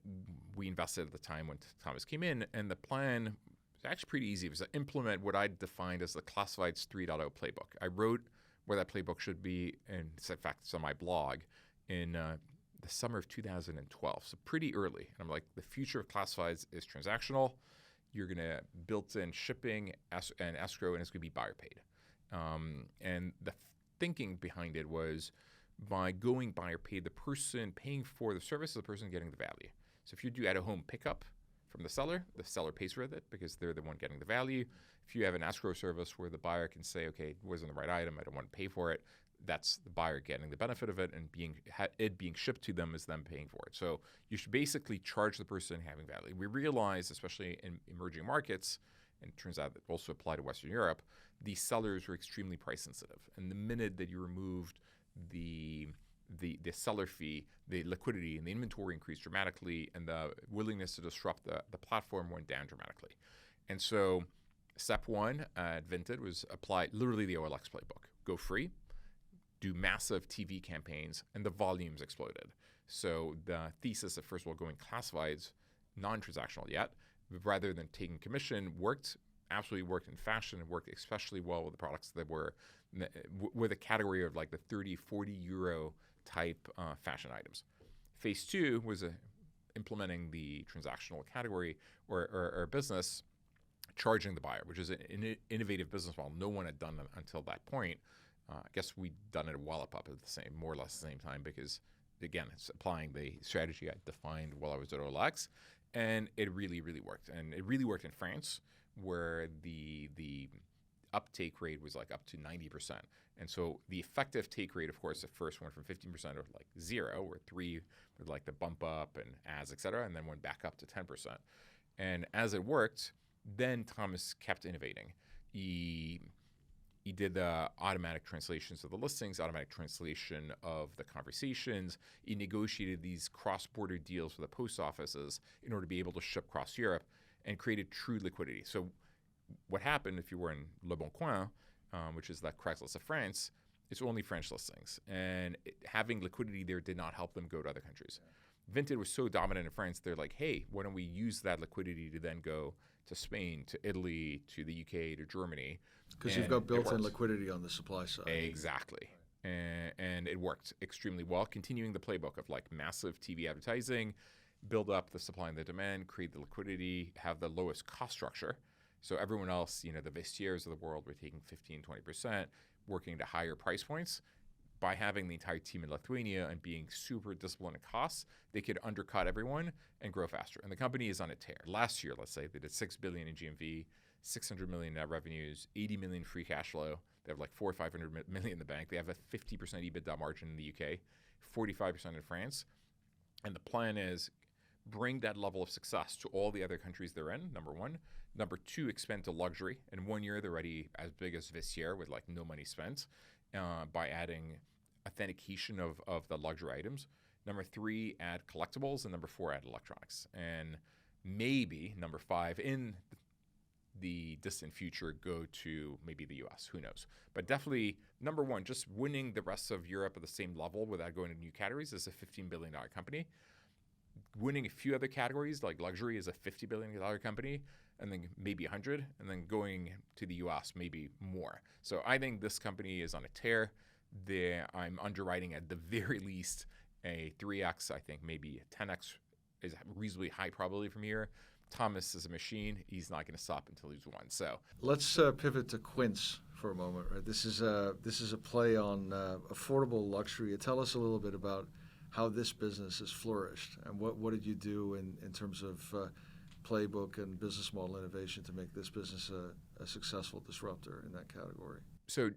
we invested at the time when Thomas came in, and the plan was actually pretty easy. It was to implement what I defined as the Classifieds 3.0 playbook. I wrote where that playbook should be, and in fact, it's on my blog, in the summer of 2012, so pretty early. And I'm like, the future of classifieds is transactional. You're going to build in shipping and escrow, and it's going to be buyer paid. And the thinking behind it was by going buyer paid, the person paying for the service is the person getting the value. So if you do at-home pickup from the seller pays for it because they're the one getting the value. If you have an escrow service where the buyer can say, okay, it wasn't the right item, I don't want to pay for it, that's the buyer getting the benefit of it, and it being shipped to them is them paying for it. So you should basically charge the person having value. We realize, especially in emerging markets, and it turns out that also apply to Western Europe, these sellers are extremely price sensitive. And the minute that you removed the seller fee, the liquidity and the inventory increased dramatically, and the willingness to disrupt the platform went down dramatically. And so step 1 at Vinted was apply literally the OLX playbook. Go free, do massive TV campaigns, and the volumes exploded. So the thesis of, first of all, going classifieds, non-transactional yet, rather than taking commission, absolutely worked in fashion, and worked especially well with the products that were with a category of like the 30, 40 euro type fashion items. Phase 2 was implementing the transactional category or business, charging the buyer, which is an innovative business model no one had done until that point. I guess we'd done it well up at more or less the same time, because again, it's applying the strategy I defined while I was at OLX. And it really, really worked. And it really worked in France, where the uptake rate was like up to 90%. And so the effective take rate, of course, at first went from 15% to like 0, or 3 with like the bump up and ads, et cetera, and then went back up to 10%. And as it worked, then Thomas kept innovating. He did the automatic translations of the listings, automatic translation of the conversations. He negotiated these cross-border deals with the post offices in order to be able to ship across Europe, and created true liquidity. So what happened, if you were in Le Bon Coin, which is the Craigslist of France, it's only French listings. And having liquidity there did not help them go to other countries. Vinted was so dominant in France, they're like, hey, why don't we use that liquidity to then go to Spain, to Italy, to the UK, to Germany. Because you've got built-in liquidity on the supply side. Exactly. And it worked extremely well, continuing the playbook of like massive TV advertising, build up the supply and the demand, create the liquidity, have the lowest cost structure. So everyone else, the Vestiaires of the world were taking 15, 20%, working to higher price points. By having the entire team in Lithuania and being super disciplined in costs, they could undercut everyone and grow faster. And the company is on a tear. Last year, let's say, they did $6 billion in GMV, 600 million net revenues, 80 million free cash flow. They have like 400 or 500 million in the bank. They have a 50% EBITDA margin in the UK, 45% in France. And the plan is bring that level of success to all the other countries they're in, number one. Number two, expand to luxury. In 1 year, they're already as big as Vestiaire with like no money spent by adding authentication of the luxury items. Number three, add collectibles. And number four, add electronics. And maybe number five, in the distant future, go to maybe the US. Who knows? But definitely, number one, just winning the rest of Europe at the same level without going to new categories is a $15 billion company. Winning a few other categories like luxury is a $50 billion company, and then maybe 100, and then going to the US, maybe more. So I think this company is on a tear. I'm underwriting at the very least a 3x, I think maybe a 10x is reasonably high probability from here. Thomas is a machine. He's not going to stop until he's won. So let's pivot to Quince for a moment. Right, this is a play on affordable luxury. Tell us a little bit about how this business has flourished, and what did you do in terms of playbook and business model innovation to make this business a successful disruptor in that category? So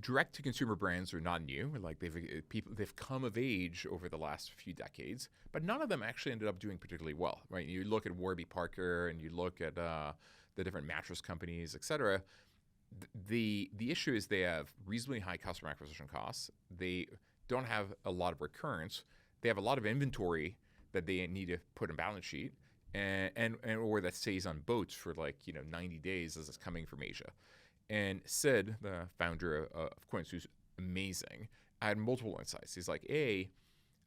direct-to-consumer brands are not new. Like they've come of age over the last few decades, but none of them actually ended up doing particularly well. Right? You look at Warby Parker and you look at the different mattress companies, et cetera. The issue is they have reasonably high customer acquisition costs. They don't have a lot of recurrence. They have a lot of inventory that they need to put in balance sheet, and or that stays on boats for 90 days as it's coming from Asia. And Sid, the founder of Quince, who's amazing, had multiple insights. He's like,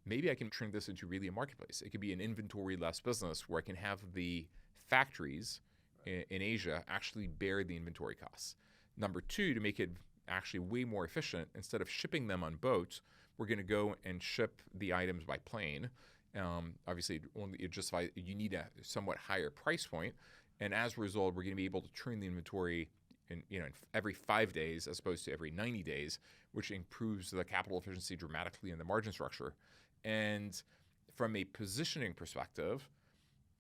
maybe I can turn this into really a marketplace. It could be an inventory-less business where I can have the factories in Asia actually bear the inventory costs. Number two, to make it actually way more efficient, instead of shipping them on boats, we're going to go and ship the items by plane. Obviously, you need a somewhat higher price point, and as a result, we're going to be able to turn the inventory in every 5 days as opposed to every 90 days, which improves the capital efficiency dramatically in the margin structure. And from a positioning perspective,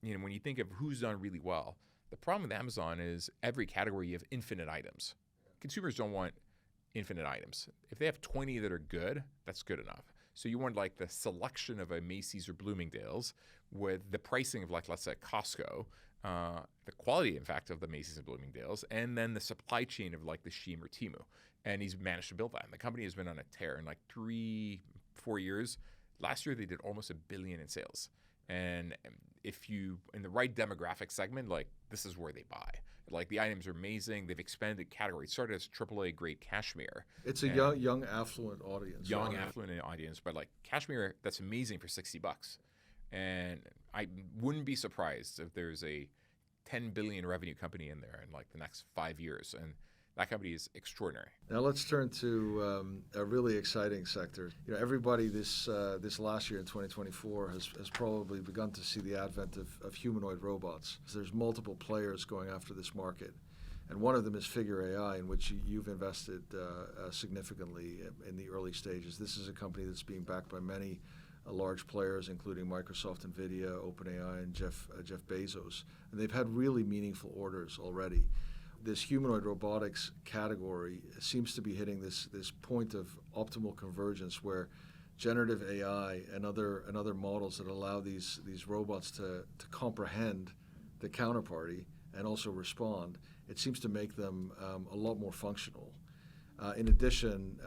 when you think of who's done really well, the problem with Amazon is every category you have infinite items. Consumers don't want infinite items. If they have 20 that are good, that's good enough. So you want the selection of a Macy's or Bloomingdale's with the pricing of let's say Costco, the quality, in fact, of the Macy's and Bloomingdale's, and then the supply chain of the Shein or Temu. And he's managed to build that. And the company has been on a tear in 3-4 years. Last year, they did almost $1 billion in sales. And if you, in the right demographic segment, this is where they buy. The items are amazing. They've expanded categories. It started as AAA grade cashmere. It's a young affluent audience. Young affluent audience, but cashmere, that's amazing for $60. And I wouldn't be surprised if there's a $10 billion revenue company in there in the next 5 years. And that company is extraordinary. Now let's turn to a really exciting sector. Everybody this last year in 2024 has probably begun to see the advent of humanoid robots. There's multiple players going after this market, and one of them is Figure AI, in which you've invested significantly in the early stages. This is a company that's being backed by many large players, including Microsoft, NVIDIA, OpenAI, and Jeff Bezos. And they've had really meaningful orders already. This humanoid robotics category seems to be hitting this point of optimal convergence where generative AI and other models that allow these robots to comprehend the counterparty and also respond, it seems to make them a lot more functional. In addition,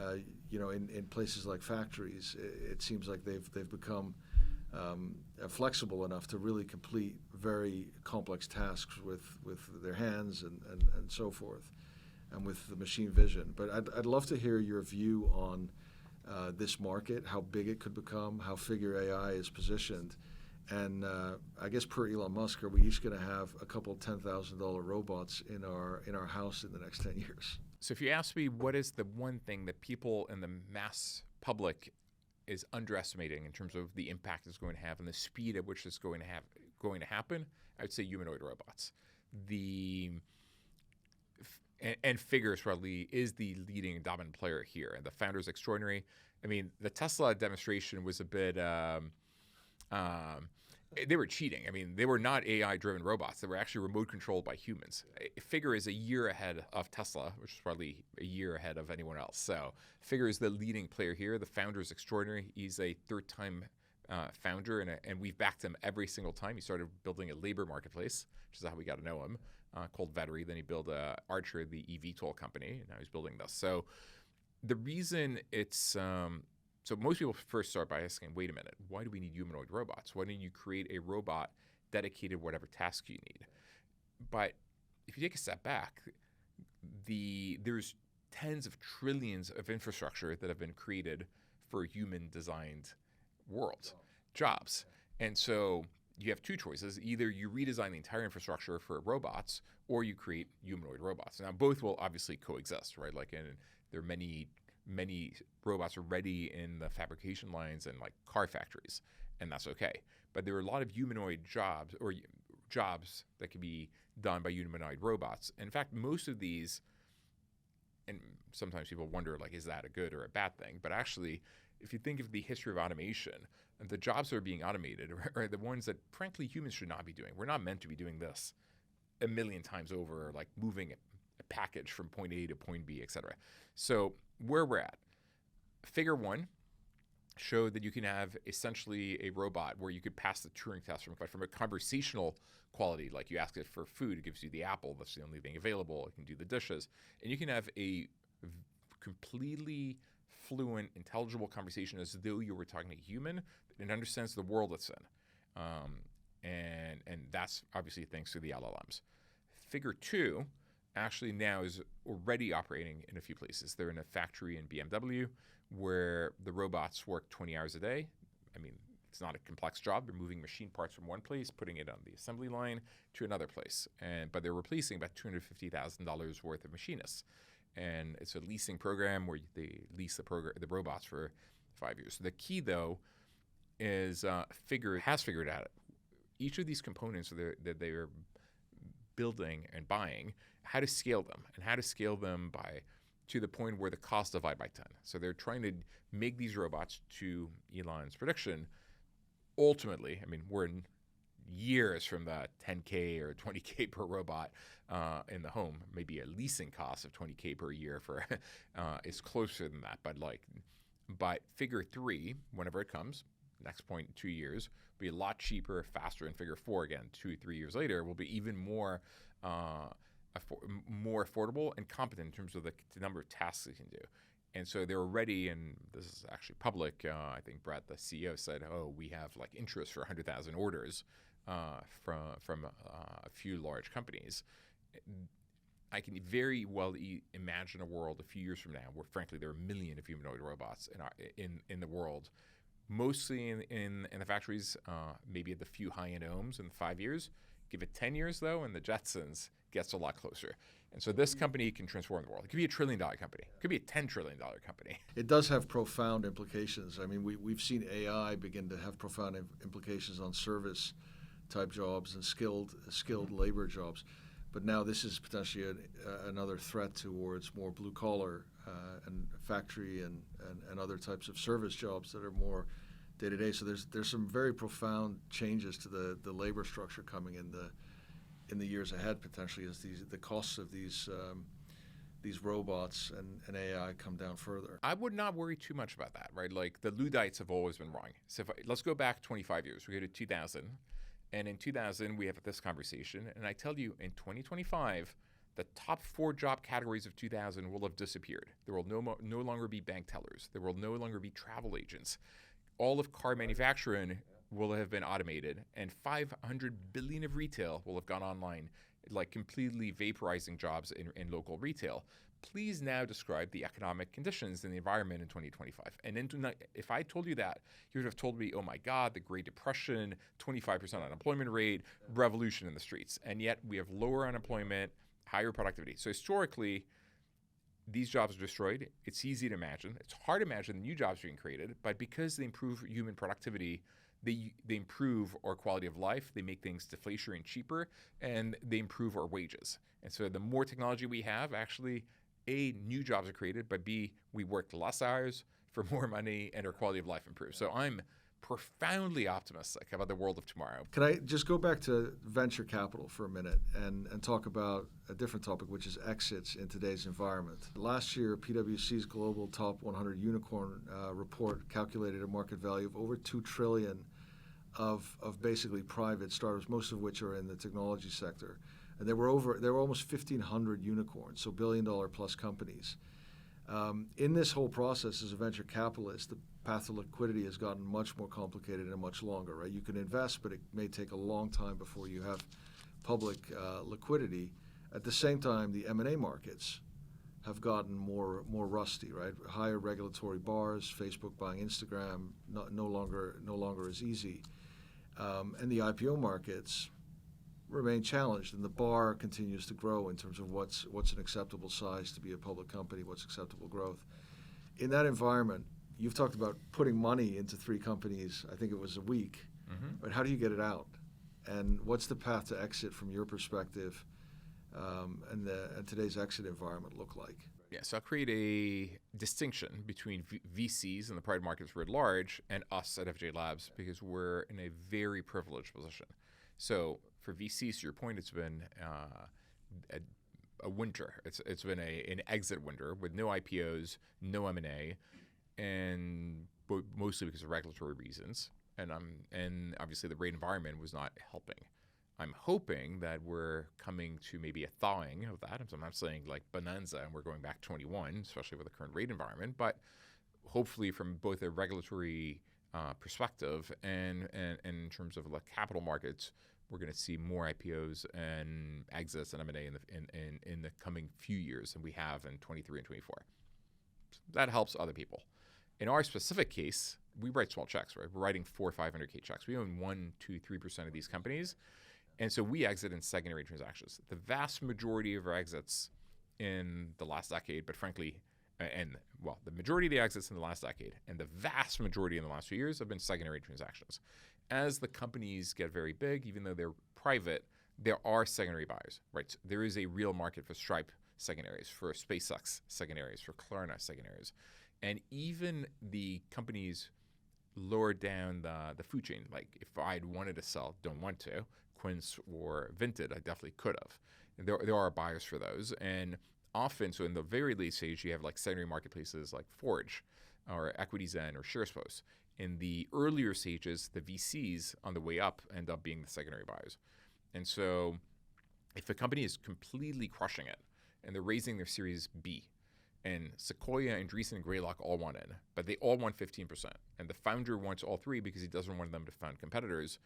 in places like factories, it seems like they've become flexible enough to really complete very complex tasks with their hands and so forth, and with the machine vision. But I'd love to hear your view on this market, how big it could become, how Figure AI is positioned. And I guess per Elon Musk, are we each going to have a couple $10,000 robots in our house in the next 10 years? So if you ask me what is the one thing that people in the mass public is underestimating in terms of the impact it's going to have and the speed at which it's going to happen, I would say humanoid robots. And Figure probably is the leading and dominant player here, and the founder's extraordinary. I mean, the Tesla demonstration was a bit. They were cheating. I mean, they were not AI-driven robots. They were actually remote controlled by humans. Figure is a year ahead of Tesla, which is probably a year ahead of anyone else. So Figure is the leading player here. The founder is extraordinary. He's a third-time founder, and we've backed him every single time. He started building a labor marketplace, which is how we got to know him, called Vettery. Then he built Archer, the eVTOL company, and now he's building this. So the reason it's so most people first start by asking, wait a minute, why do we need humanoid robots? Why don't you create a robot dedicated to whatever task you need? But if you take a step back, there's tens of trillions of infrastructure that have been created for human-designed world jobs. And so you have two choices. Either you redesign the entire infrastructure for robots, or you create humanoid robots. Now, both will obviously coexist, right? There are many robots already in the fabrication lines and like car factories, and that's okay. But there are a lot of humanoid jobs or jobs that can be done by humanoid robots. In fact, most of these, and sometimes people wonder, like, is that a good or a bad thing? But actually, if you think of the history of automation, the jobs that are being automated are the ones that, frankly, humans should not be doing. We're not meant to be doing this a million times over, like moving a package from point A to point B, et cetera. So where we're at, Figure 1 showed that you can have essentially a robot where you could pass the Turing test from a conversational quality, like you ask it for food, it gives you the apple, that's the only thing available, it can do the dishes, and you can have a completely fluent, intelligible conversation as though you were talking to a human and understands the world it's in. And that's obviously thanks to the LLMs. Figure 2 actually now is already operating in a few places. They're in a factory in BMW where the robots work 20 hours a day. I mean, it's not a complex job. They're moving machine parts from one place, putting it on the assembly line to another place. But they're replacing about $250,000 worth of machinists. And it's a leasing program where they lease the robots for 5 years. So the key, though, is Figure has figured out each of these components that they're building and buying, how to scale them, and how to scale them to the point where the costs divide by 10. So they're trying to make these robots, to Elon's prediction, ultimately, I mean, we're in years from the 10K or 20K per robot in the home. Maybe a leasing cost of 20K per year for is closer than that. But Figure 3, whenever it comes, next point in 2 years, will be a lot cheaper, faster. And Figure 4, again, 2-3 years later, will be even more affordable and competent in terms of the number of tasks it can do. And so they're already, and this is actually public, I think Brett, the CEO, said, we have like interest for 100,000 orders from a few large companies. I can very well imagine a world a few years from now where, frankly, there are a million of humanoid robots in the world, mostly in the factories, maybe at the few high-end homes in 5 years. Give it 10 years, though, and the Jetsons gets a lot closer. And so this company can transform the world. It could be $1 trillion company. It could be a $10 trillion company. It does have profound implications. I mean, we've seen AI begin to have profound implications on service-type jobs and skilled labor jobs. But now this is potentially another threat towards more blue-collar and factory and other types of service jobs that are more day to day. So there's some very profound changes to the labor structure coming in the years ahead, potentially, as the costs of these robots and AI come down further. I would not worry too much about that, right? Like the Luddites have always been wrong. So let's go back 25 years. We go to 2000, and in 2000 we have this conversation, and I tell you, in 2025, the top 4 job categories of 2000 will have disappeared. There will no longer be bank tellers. There will no longer be travel agents. All of car manufacturing will have been automated, and 500 billion of retail will have gone online, like completely vaporizing jobs in local retail. Please now describe the economic conditions in the environment in 2025. And then if I told you that, you would have told me, oh my God, the Great Depression, 25% unemployment rate, revolution in the streets. And yet we have lower unemployment, higher productivity. So historically, these jobs are destroyed. It's easy to imagine. It's hard to imagine the new jobs being created, but because they improve human productivity, they improve our quality of life, they make things deflationary and cheaper, and they improve our wages. And so the more technology we have, actually, A, new jobs are created, but B, we work less hours for more money and our quality of life improves. So I'm profoundly optimistic about the world of tomorrow. Can I just go back to venture capital for a minute and talk about a different topic, which is exits in today's environment? Last year, PwC's Global Top 100 Unicorn report calculated a market value of over $2 trillion of basically private startups, most of which are in the technology sector. And there were almost 1,500 unicorns, so billion-dollar-plus companies. In this whole process, as a venture capitalist, the path to liquidity has gotten much more complicated and much longer, right? You can invest, but it may take a long time before you have public liquidity. At the same time, the M&A markets have gotten more rusty, right? Higher regulatory bars, Facebook buying Instagram, no longer as easy. And the IPO markets remain challenged, and the bar continues to grow in terms of what's an acceptable size to be a public company, what's acceptable growth. In that environment, you've talked about putting money into 3 companies, I think it was a week, but how do you get it out? And what's the path to exit from your perspective, and today's exit environment look like? Yeah, so I'll create a distinction between VCs and the private markets writ large and us at FJ Labs, because we're in a very privileged position. So for VCs, to your point, it's been a winter. It's been an exit winter with no IPOs, no M&A, and mostly because of regulatory reasons. And obviously the rate environment was not helping. I'm hoping that we're coming to maybe a thawing of that. So I'm not saying like bonanza and we're going back to 21, especially with the current rate environment, but hopefully from both a regulatory perspective and in terms of the capital markets, we're going to see more IPOs and exits and M&A in the coming few years than we have in 23 and 24. So that helps other people. In our specific case, we write small checks, right? We're writing 400K or 500K checks. We own 1%, 2%, 3% of these companies. And so we exit in secondary transactions. The vast majority of our exits in the last decade, but frankly, the majority of the exits in the last decade and the vast majority in the last few years have been secondary transactions. As the companies get very big, even though they're private, there are secondary buyers, right? So there is a real market for Stripe secondaries, for SpaceX secondaries, for Klarna secondaries. And even the companies lower down the food chain, like if I'd wanted to sell, don't want to, Quince or Vinted, I definitely could have. And there are buyers for those. And often, so in the very late stage, you have like secondary marketplaces like Forge or EquityZen or SharesPost. In the earlier stages, the VCs on the way up end up being the secondary buyers. And so if a company is completely crushing it and they're raising their Series B, and Sequoia, Andreessen, and Greylock all want in, but they all want 15%. And the founder wants all 3 because he doesn't want them to found competitors,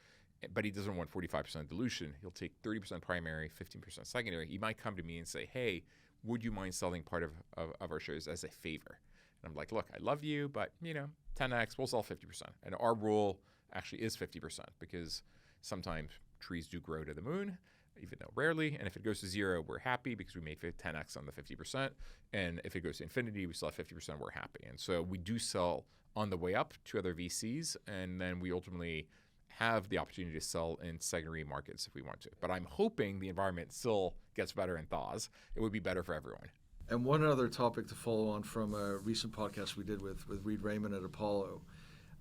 but he doesn't want 45% dilution. He'll take 30% primary, 15% secondary. He might come to me and say, hey, would you mind selling part of our shares as a favor? And I'm like, look, I love you, but 10x, we'll sell 50%. And our rule actually is 50% because sometimes trees do grow to the moon, even though rarely. And if it goes to 0, we're happy because we made 10x on the 50%. And if it goes to infinity, we still have 50%, we're happy. And so we do sell on the way up to other VCs, and then we ultimately have the opportunity to sell in secondary markets if we want to. But I'm hoping the environment still gets better and thaws. It would be better for everyone. And one other topic to follow on from a recent podcast we did with Reed Raymond at Apollo.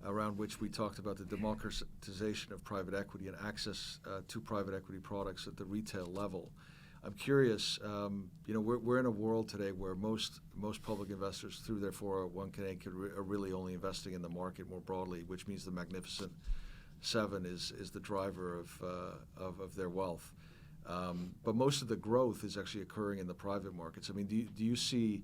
around which we talked about the democratization of private equity and access to private equity products at the retail level. I'm curious, we're in a world today where most public investors through their 401k are really only investing in the market more broadly, which means the Magnificent Seven is the driver of their wealth. But most of the growth is actually occurring in the private markets. I mean, do you see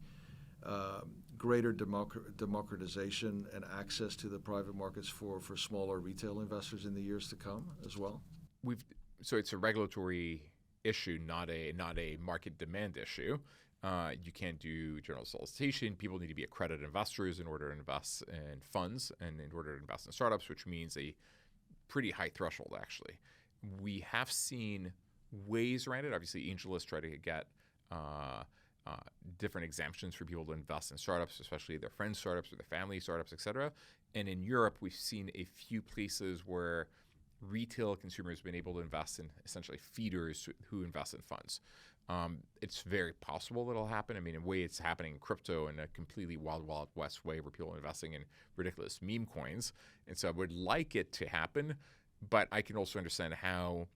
greater democratization and access to the private markets for smaller retail investors in the years to come as well? So it's a regulatory issue, not a market demand issue. You can't do general solicitation. People need to be accredited investors in order to invest in funds and in order to invest in startups, which means a pretty high threshold, actually. We have seen ways around it. Obviously, angelists try to get different exemptions for people to invest in startups, especially their friends' startups or their family startups, et cetera. And in Europe, we've seen a few places where retail consumers have been able to invest in essentially feeders who invest in funds. It's very possible that it'll happen. I mean, in a way, it's happening in crypto in a completely wild west way where people are investing in ridiculous meme coins. And so I would like it to happen, but I can also understand how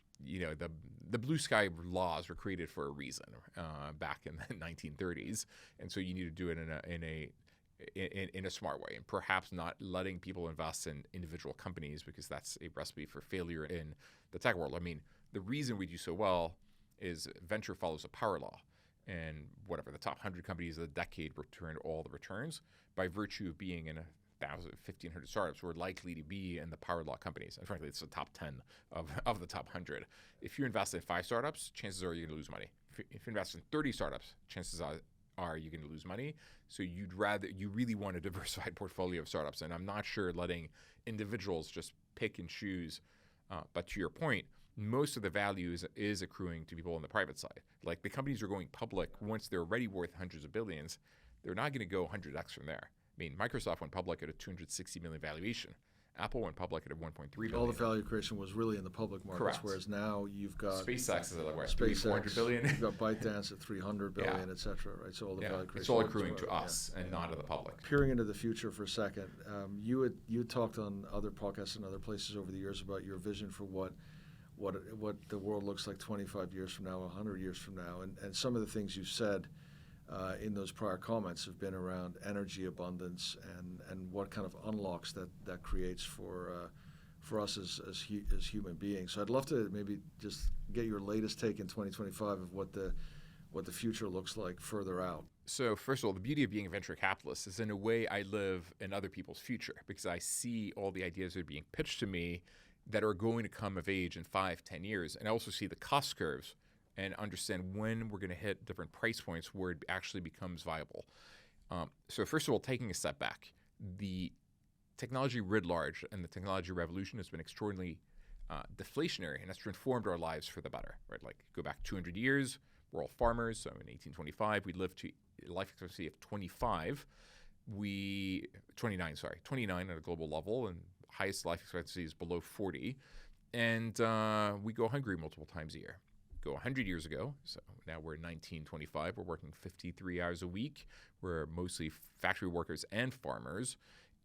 the blue sky laws were created for a reason back in the 1930s, and so you need to do it in a smart way, and perhaps not letting people invest in individual companies because that's a recipe for failure in the tech world. I mean, the reason we do so well is venture follows a power law, and whatever the top 100 companies of the decade returned all the returns by virtue of being in 1,500 startups. We're likely to be in the power law companies. And frankly, it's the top 10 of the top 100. If you invest in 5 startups, chances are you're going to lose money. If you invest in 30 startups, chances are you're going to lose money. So you really want a diversified portfolio of startups. And I'm not sure letting individuals just pick and choose. But to your point, most of the value is accruing to people on the private side. Like the companies are going public once they're already worth hundreds of billions, they're not going to go 100x from there. I mean, Microsoft went public at a $260 million valuation. Apple went public at a $1.3 billion. All the value creation was really in the public markets, correct. Whereas now you've got SpaceX is at like $400 billion. You've got ByteDance at $300 billion, et cetera, right? So all the value creation. It's all accruing to us and not to the public. Peering into the future for a second, you had talked on other podcasts and other places over the years about your vision for what the world looks like 25 years from now, 100 years from now, and some of the things you've said in those prior comments have been around energy abundance and what kind of unlocks that creates for us as human beings. So I'd love to maybe just get your latest take in 2025 of what the future looks like further out. So first of all, the beauty of being a venture capitalist is in a way I live in other people's future because I see all the ideas that are being pitched to me that are going to come of age in 5-10 years. And I also see the cost curves and understand when we're going to hit different price points where it actually becomes viable. So first of all, taking a step back, the technology writ large and the technology revolution has been extraordinarily deflationary, and that's transformed our lives for the better. Right? Like go back 200 years, we're all farmers. So in 1825, we lived to a life expectancy of 29 at a global level, and highest life expectancy is below 40. And we go hungry multiple times a year. Go 100 years ago, so now we're in 1925, we're working 53 hours a week. We're mostly factory workers and farmers,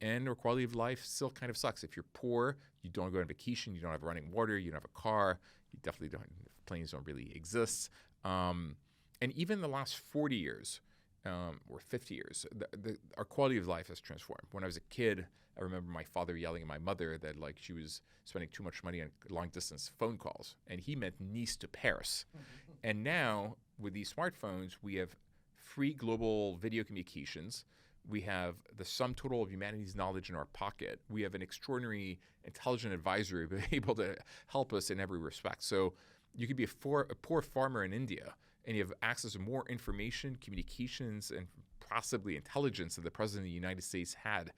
and our quality of life still kind of sucks. If you're poor, you don't go on vacation, you don't have running water, you don't have a car, you definitely don't, planes don't really exist. And even the last 40 years, or 50 years, our quality of life has transformed. When I was a kid, I remember my father yelling at my mother that like she was spending too much money on long distance phone calls, and he meant Nice to Paris. And now with these smartphones, we have free global video communications. We have the sum total of humanity's knowledge in our pocket. We have an extraordinary intelligent advisor able to help us in every respect. So you could be a poor farmer in India, and you have access to more information, communications, and possibly intelligence that the President of the United States had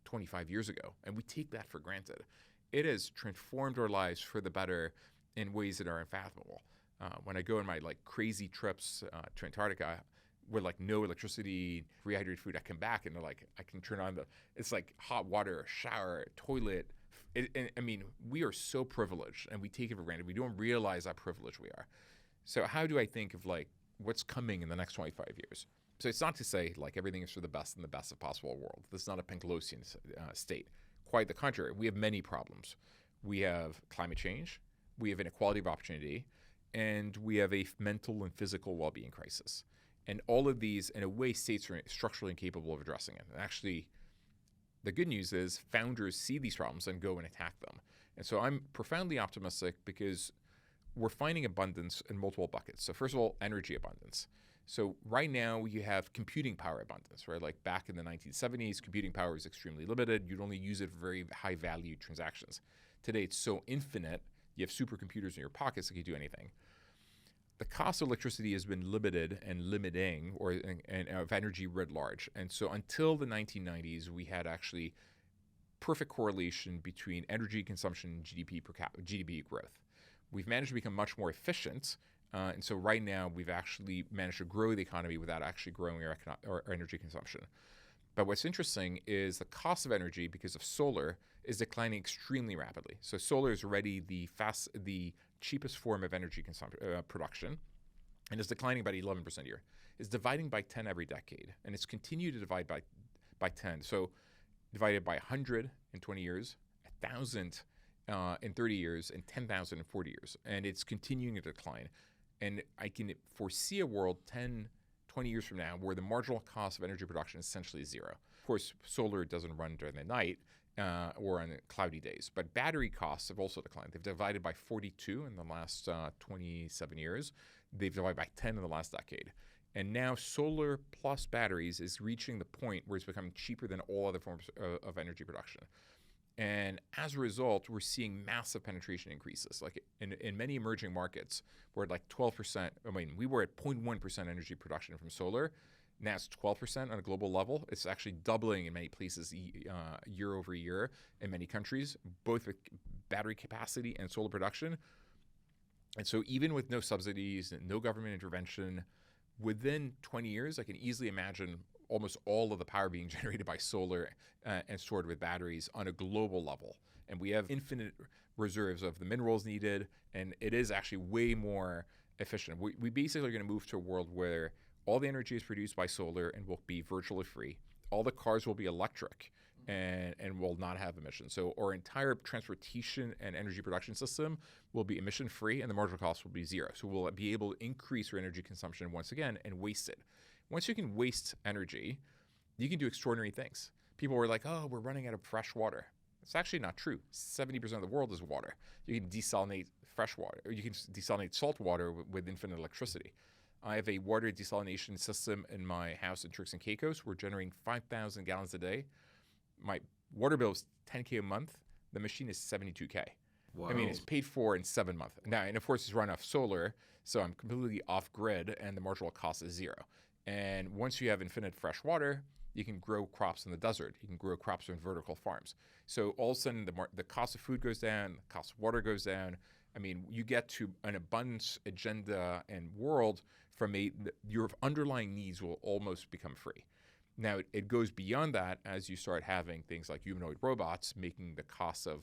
25 years ago. And we take that for granted. It has transformed our lives for the better in ways that are unfathomable. When I go on my like crazy trips to Antarctica with like no electricity, rehydrated food, I come back and they're like, I can turn on it's like hot water, shower, toilet. I mean, we are so privileged and we take it for granted. We don't realize how privileged we are. So how do I think of like what's coming in the next 25 years? So it's not to say like everything is for the best in the best of possible world. This is not a Penkelosian state. quite the contrary. We have many problems. We have climate change, we have inequality of opportunity, and we have a mental and physical well-being crisis. And all of these, in a way, states are structurally incapable of addressing it. And actually, the good news is founders see these problems and go and attack them. And so I'm profoundly optimistic because we're finding abundance in multiple buckets. So first of all, energy abundance. So right now you have computing power abundance, right? Like back in the 1970s, computing power was extremely limited. You'd only use it for very high value transactions. Today it's so infinite, you have supercomputers in your pockets that can do anything. The cost of electricity has been limited and limiting, and of energy writ large. And so until the 1990s, we had actually perfect correlation between energy consumption and GDP growth. We've managed to become much more efficient. And so right now, we've actually managed to grow the economy without actually growing our energy consumption. But what's interesting is the cost of energy, because of solar, is declining extremely rapidly. So solar is already the cheapest form of energy production, and it's declining by 11% a year. It's dividing by 10 every decade, and it's continued to divide by 10. So divided by 100 in 20 years, 1,000 in 30 years, and 10,000 in 40 years. And it's continuing to decline. And I can foresee a world 10, 20 years from now where the marginal cost of energy production is essentially zero. Of course, solar doesn't run during the night or on cloudy days, but battery costs have also declined. They've divided by 42 in the last 27 years. They've divided by 10 in the last decade. And now solar plus batteries is reaching the point where it's becoming cheaper than all other forms of energy production. And as a result, we're seeing massive penetration increases. Like in many emerging markets, we're at like 12%. I mean, we were at 0.1% energy production from solar. Now it's 12% on a global level. It's actually doubling in many places year over year in many countries, both with battery capacity and solar production. And so even with no subsidies and no government intervention, within 20 years, I can easily imagine almost all of the power being generated by solar and stored with batteries on a global level. And we have infinite reserves of the minerals needed, and it is actually way more efficient. We basically are going to move to a world where all the energy is produced by solar and will be virtually free. All the cars will be electric and will not have emissions. So our entire transportation and energy production system will be emission free, and the marginal cost will be zero. So we'll be able to increase our energy consumption once again and waste it. Once you can waste energy, you can do extraordinary things. People were like, oh, we're running out of fresh water. It's actually not true. 70% of the world is water. You can desalinate fresh water, or you can desalinate salt water with infinite electricity. I have a water desalination system in my house in Turks and Caicos. We're generating 5,000 gallons a day. My water bill is $10K a month. The machine is $72K. Wow. I mean, it's paid for in 7 months. Now, and of course, it's run off solar, so I'm completely off grid, and the marginal cost is zero. And once you have infinite fresh water, you can grow crops in the desert. You can grow crops in vertical farms. So all of a sudden, the cost of food goes down, the cost of water goes down. I mean, you get to an abundance agenda and world from your underlying needs will almost become free. Now, it goes beyond that as you start having things like humanoid robots making the costs of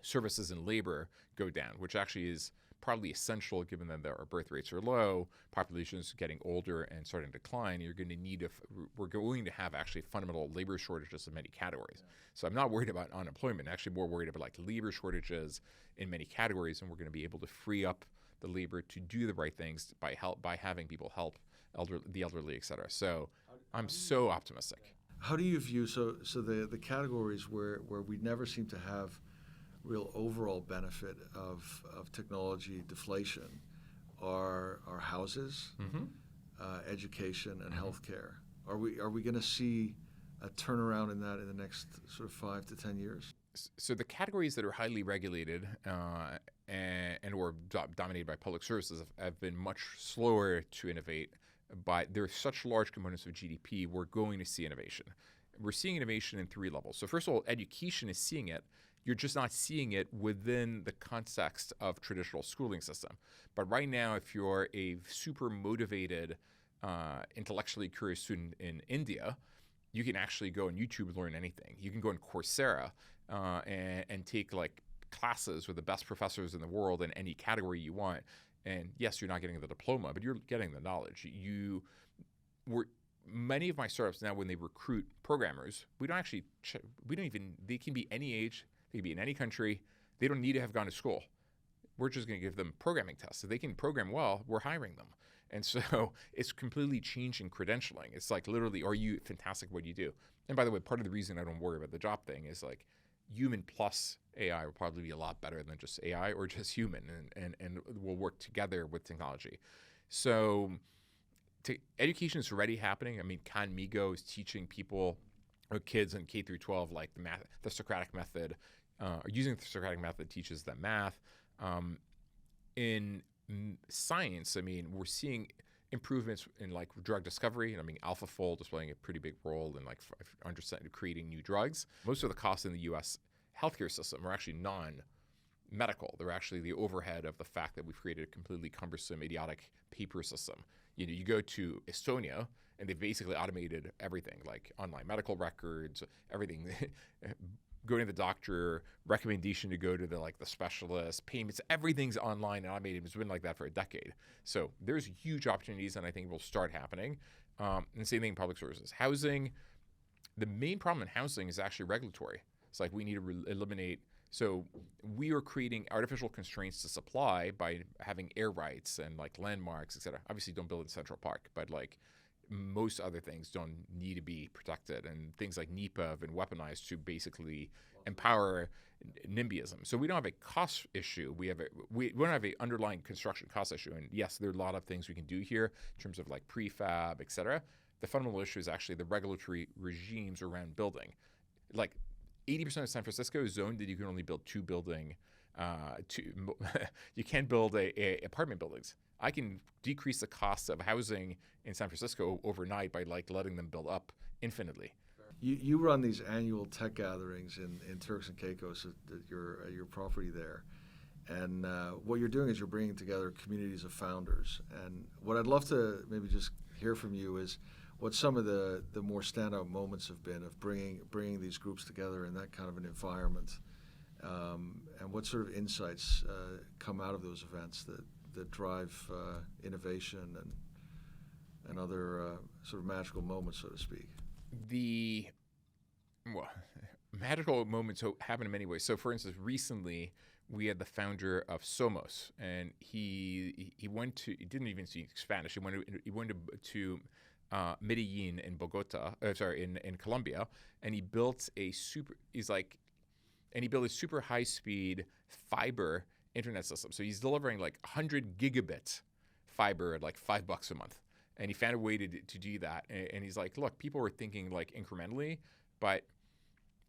services and labor go down, which actually is probably essential given that our birth rates are low, population is getting older and starting to decline. We're going to have actually fundamental labor shortages in many categories. Yeah. So I'm not worried about unemployment, actually more worried about like labor shortages in many categories, and we're going to be able to free up the labor to do the right things by having people help the elderly, et cetera. So I'm so optimistic. How do you view the categories where we never seem to have real overall benefit of technology deflation are houses, education, and healthcare. Are we going to see a turnaround in that in the next sort of 5 to 10 years? So the categories that are highly regulated and or dominated by public services have been much slower to innovate, but there are such large components of GDP, we're going to see innovation. We're seeing innovation in 3 levels. So first of all, education is seeing it. You're just not seeing it within the context of traditional schooling system. But right now, if you're a super motivated, intellectually curious student in India, you can actually go on YouTube and learn anything. You can go on Coursera and take like classes with the best professors in the world in any category you want. And yes, you're not getting the diploma, but you're getting the knowledge. many of my startups now, when they recruit programmers, they can be any age, they can be in any country. They don't need to have gone to school. We're just going to give them programming tests. If they can program well, we're hiring them. And so it's completely changing credentialing. It's like literally, are you fantastic at what you do? And by the way, part of the reason I don't worry about the job thing is like human plus AI will probably be a lot better than just AI or just human, and will work together with technology. So education is already happening. I mean, Conmigo is teaching people or kids in K through 12 like the Socratic method. Using the Socratic method teaches them math. In science, I mean, we're seeing improvements in like drug discovery. And I mean, AlphaFold is playing a pretty big role in like understanding creating new drugs. Most of the costs in the U.S. healthcare system are actually non-medical. They're actually the overhead of the fact that we've created a completely cumbersome, idiotic paper system. You know, you go to Estonia and they've basically automated everything, like online medical records, everything. Going to the doctor, recommendation to go to the specialist, payments, everything's online and automated. It's been like that for a decade. So there's huge opportunities, and I think it will start happening. And same thing in public services. Housing, the main problem in housing is actually regulatory. It's like we need to eliminate. So we are creating artificial constraints to supply by having air rights and like landmarks, et cetera. Obviously, don't build in Central Park, but like most other things don't need to be protected, and things like NEPA have been weaponized to basically empower NIMBYism. So we don't have a cost issue. We don't have an underlying construction cost issue. And yes, there are a lot of things we can do here in terms of like prefab, et cetera. The fundamental issue is actually the regulatory regimes around building. Like 80% of San Francisco is zoned that you can only build you can't build apartment buildings. I can decrease the cost of housing in San Francisco overnight by like letting them build up infinitely. You run these annual tech gatherings in Turks and Caicos at your property there, and what you're doing is you're bringing together communities of founders. And what I'd love to maybe just hear from you is what some of the more standout moments have been of bringing these groups together in that kind of an environment, and what sort of insights come out of those events that drive innovation and other sort of magical moments, so to speak. Magical moments happen in many ways. So, for instance, recently we had the founder of Somos, and he didn't even speak Spanish. He went to Medellin in Bogota, in Colombia, and he built a super high speed fiber internet system. So he's delivering like 100 gigabit fiber at like $5 a month. And he found a way to do that. And he's like, look, people were thinking like incrementally, but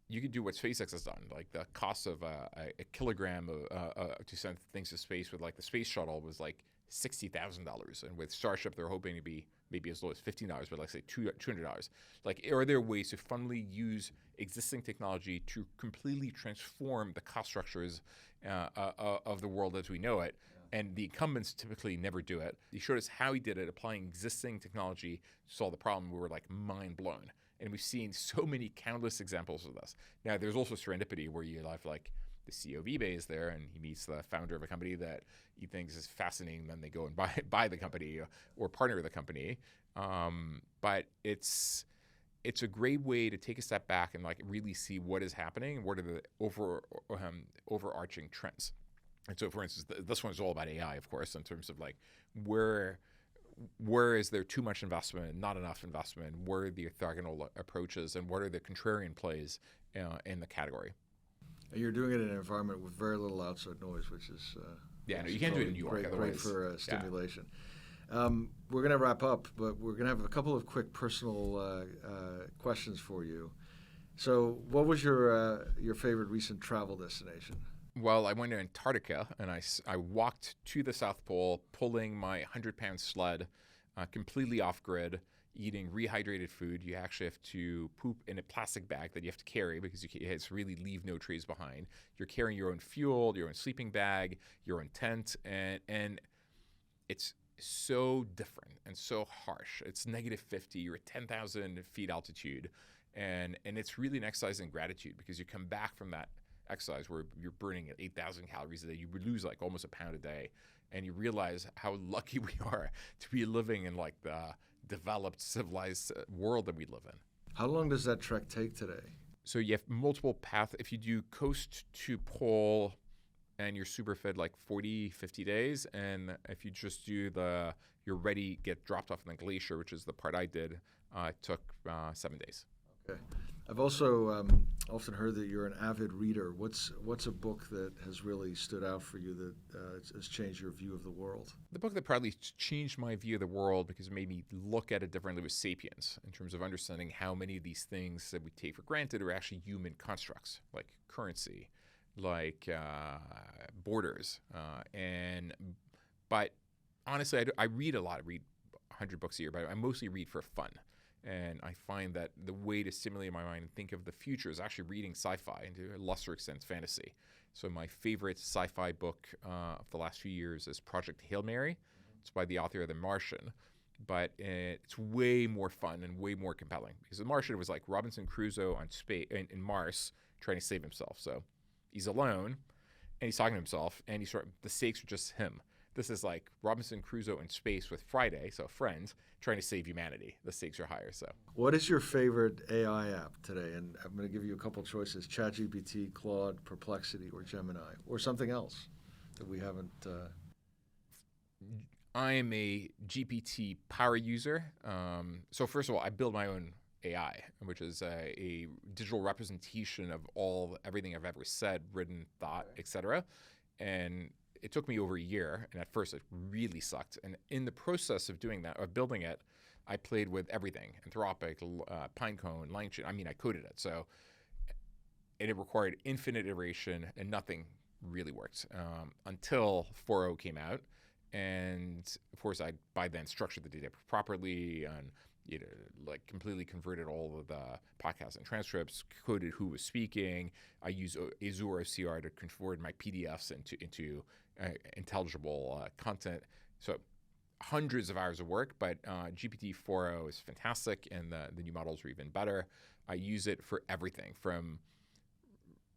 you could do what SpaceX has done. Like the cost of a kilogram to send things to space with like the space shuttle was like $60,000. And with Starship, they're hoping to be maybe as low as $15, but like say $200. Like, are there ways to funnily use existing technology to completely transform the cost structures of the world as we know it? Yeah. And the incumbents typically never do it. He showed us how he did it, applying existing technology to solve the problem. We were like mind blown. And we've seen so many countless examples of this. Now, there's also serendipity where you have like the CEO of eBay is there, and he meets the founder of a company that he thinks is fascinating. Then they go and buy the company or partner with the company. But it's a great way to take a step back and like really see what is happening and what are the overarching trends. And so, for instance, this one is all about AI, of course, in terms of like where is there too much investment, not enough investment, where are the orthogonal approaches, and what are the contrarian plays in the category. You're doing it in an environment with very little outside noise, which is you can't do it in New York. Great for stimulation. Yeah. We're going to wrap up, but we're going to have a couple of quick personal questions for you. So, what was your favorite recent travel destination? Well, I went to Antarctica, and I walked to the South Pole, pulling my 100-pound sled, completely off-grid, eating rehydrated food. You actually have to poop in a plastic bag that you have to carry because it's really leave no trace behind. You're carrying your own fuel, your own sleeping bag, your own tent, and it's so different and so harsh. It's -50. You're at 10,000 feet altitude, and it's really an exercise in gratitude because you come back from that exercise where you're burning 8,000 calories a day. You lose like almost a pound a day, and you realize how lucky we are to be living in like the developed, civilized world that we live in. How long does that trek take today? So you have multiple paths. If you do coast to pole and you're super fit, like 40, 50 days. And if you just do you're ready, get dropped off in the glacier, which is the part I did, it took 7 days. Okay. I've also often heard that you're an avid reader. What's a book that has really stood out for you that has changed your view of the world? The book that probably changed my view of the world because it made me look at it differently was *Sapiens*, in terms of understanding how many of these things that we take for granted are actually human constructs, like currency, like borders. But honestly, I read a lot. I read 100 books a year, but I mostly read for fun. And I find that the way to stimulate my mind and think of the future is actually reading sci-fi, and to a lesser extent fantasy. So my favorite sci-fi book of the last few years is Project Hail Mary. It's by the author of The Martian. But it's way more fun and way more compelling. Because The Martian was like Robinson Crusoe on space in Mars trying to save himself. So he's alone, and he's talking to himself, and the stakes are just him. This is like Robinson Crusoe in space with Friday, so friends, trying to save humanity. The stakes are higher. So, what is your favorite AI app today? And I'm going to give you a couple choices: ChatGPT, Claude, Perplexity, or Gemini, or something else that we haven't. I am a GPT power user. So first of all, I build my own AI, which is a digital representation of everything I've ever said, written, thought, etc. And it took me over a year, and at first it really sucked. And in the process of doing that, of building it, I played with everything: Anthropic, Pinecone, LionTree. I mean, I coded it. So it required infinite iteration, and nothing really worked until 4.0 came out. And of course, I by then structured the data properly and completely converted all of the podcasts and transcripts, coded who was speaking. I use Azure OCR to convert my PDFs into intelligible content. So hundreds of hours of work, but GPT 4.0 is fantastic, and the new models are even better. I use it for everything from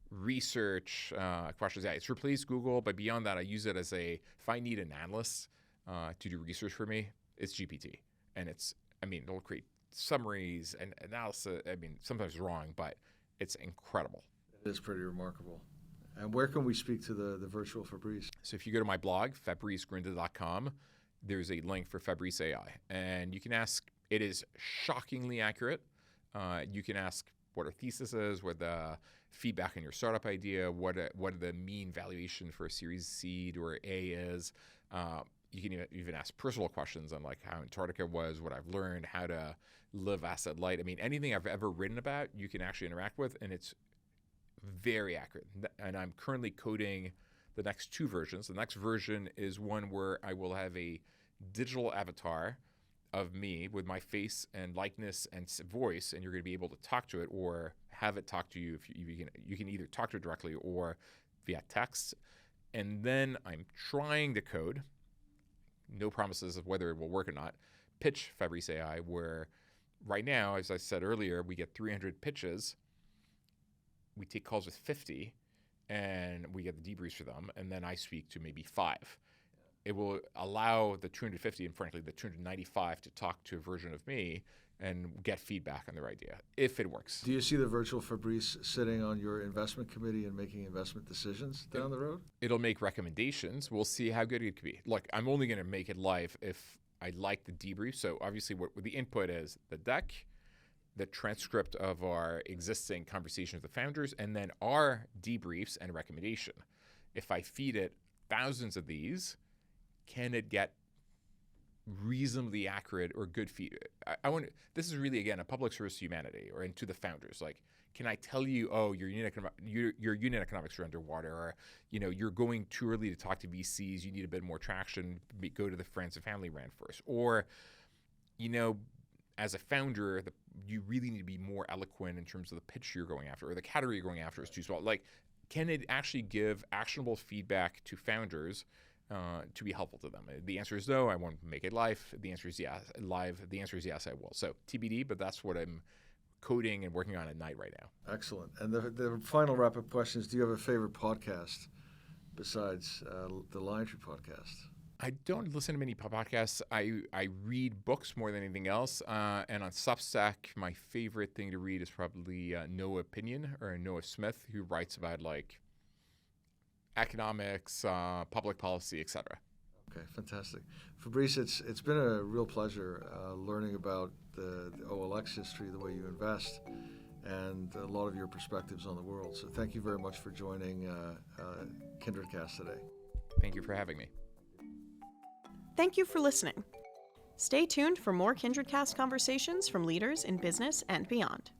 research questions. Yeah, it's replaced Google, but beyond that, I use it as if I need an analyst to do research for me, it's GPT. And it'll create summaries and analysis. Sometimes wrong, but it's incredible. It is pretty remarkable. And where can we speak to the virtual Fabrice? So if you go to my blog, fabricegrinda.com, there's a link for Fabrice AI. And you can ask, it is shockingly accurate. You can ask what our thesis is, what the feedback on your startup idea, what the mean valuation for a Series Seed or A is. You can even ask personal questions on like how Antarctica was, what I've learned, how to live asset light. Anything I've ever written about, you can actually interact with, and it's very accurate. And I'm currently coding the next 2 versions. The next version is one where I will have a digital avatar of me with my face and likeness and voice, and you're going to be able to talk to it or have it talk to you. If you can either talk to it directly or via text. And then I'm trying to code, no promises of whether it will work or not, pitch Fabrice AI, where right now, as I said earlier, we get 300 pitches. We take calls with 50, and we get the debriefs for them, and then I speak to maybe 5. It will allow the 250 and frankly the 295 to talk to a version of me and get feedback on their idea, if it works. Do you see the virtual Fabrice sitting on your investment committee and making investment decisions down the road? It'll make recommendations. We'll see how good it could be. Look, I'm only going to make it live if I like the debrief. So obviously what the input is the deck, the transcript of our existing conversations with the founders, and then our debriefs and recommendation. If I feed it thousands of these, can it get reasonably accurate or good feedback? This is really, again, a public service to humanity and to the founders. Like, can I tell you, your unit economics are underwater, or you're going too early to talk to VCs, you need a bit more traction, go to the friends and family round first, or as a founder, you really need to be more eloquent in terms of the pitch you're going after, or the category you're going after is too small. Like, can it actually give actionable feedback to founders to be helpful to them? The answer is no. I won't make it live. The answer is yes. The answer is yes, I will. So TBD, but that's what I'm coding and working on at night right now. Excellent. And the final wrap-up question is, do you have a favorite podcast besides the LionTree podcast? I don't listen to many podcasts. I read books more than anything else. And on Substack, my favorite thing to read is probably Noah Opinion or Noah Smith, who writes about like economics, public policy, etc. Okay, fantastic. Fabrice, it's been a real pleasure learning about the OLX history, the way you invest, and a lot of your perspectives on the world. So thank you very much for joining KindredCast today. Thank you for having me. Thank you for listening. Stay tuned for more KindredCast conversations from leaders in business and beyond.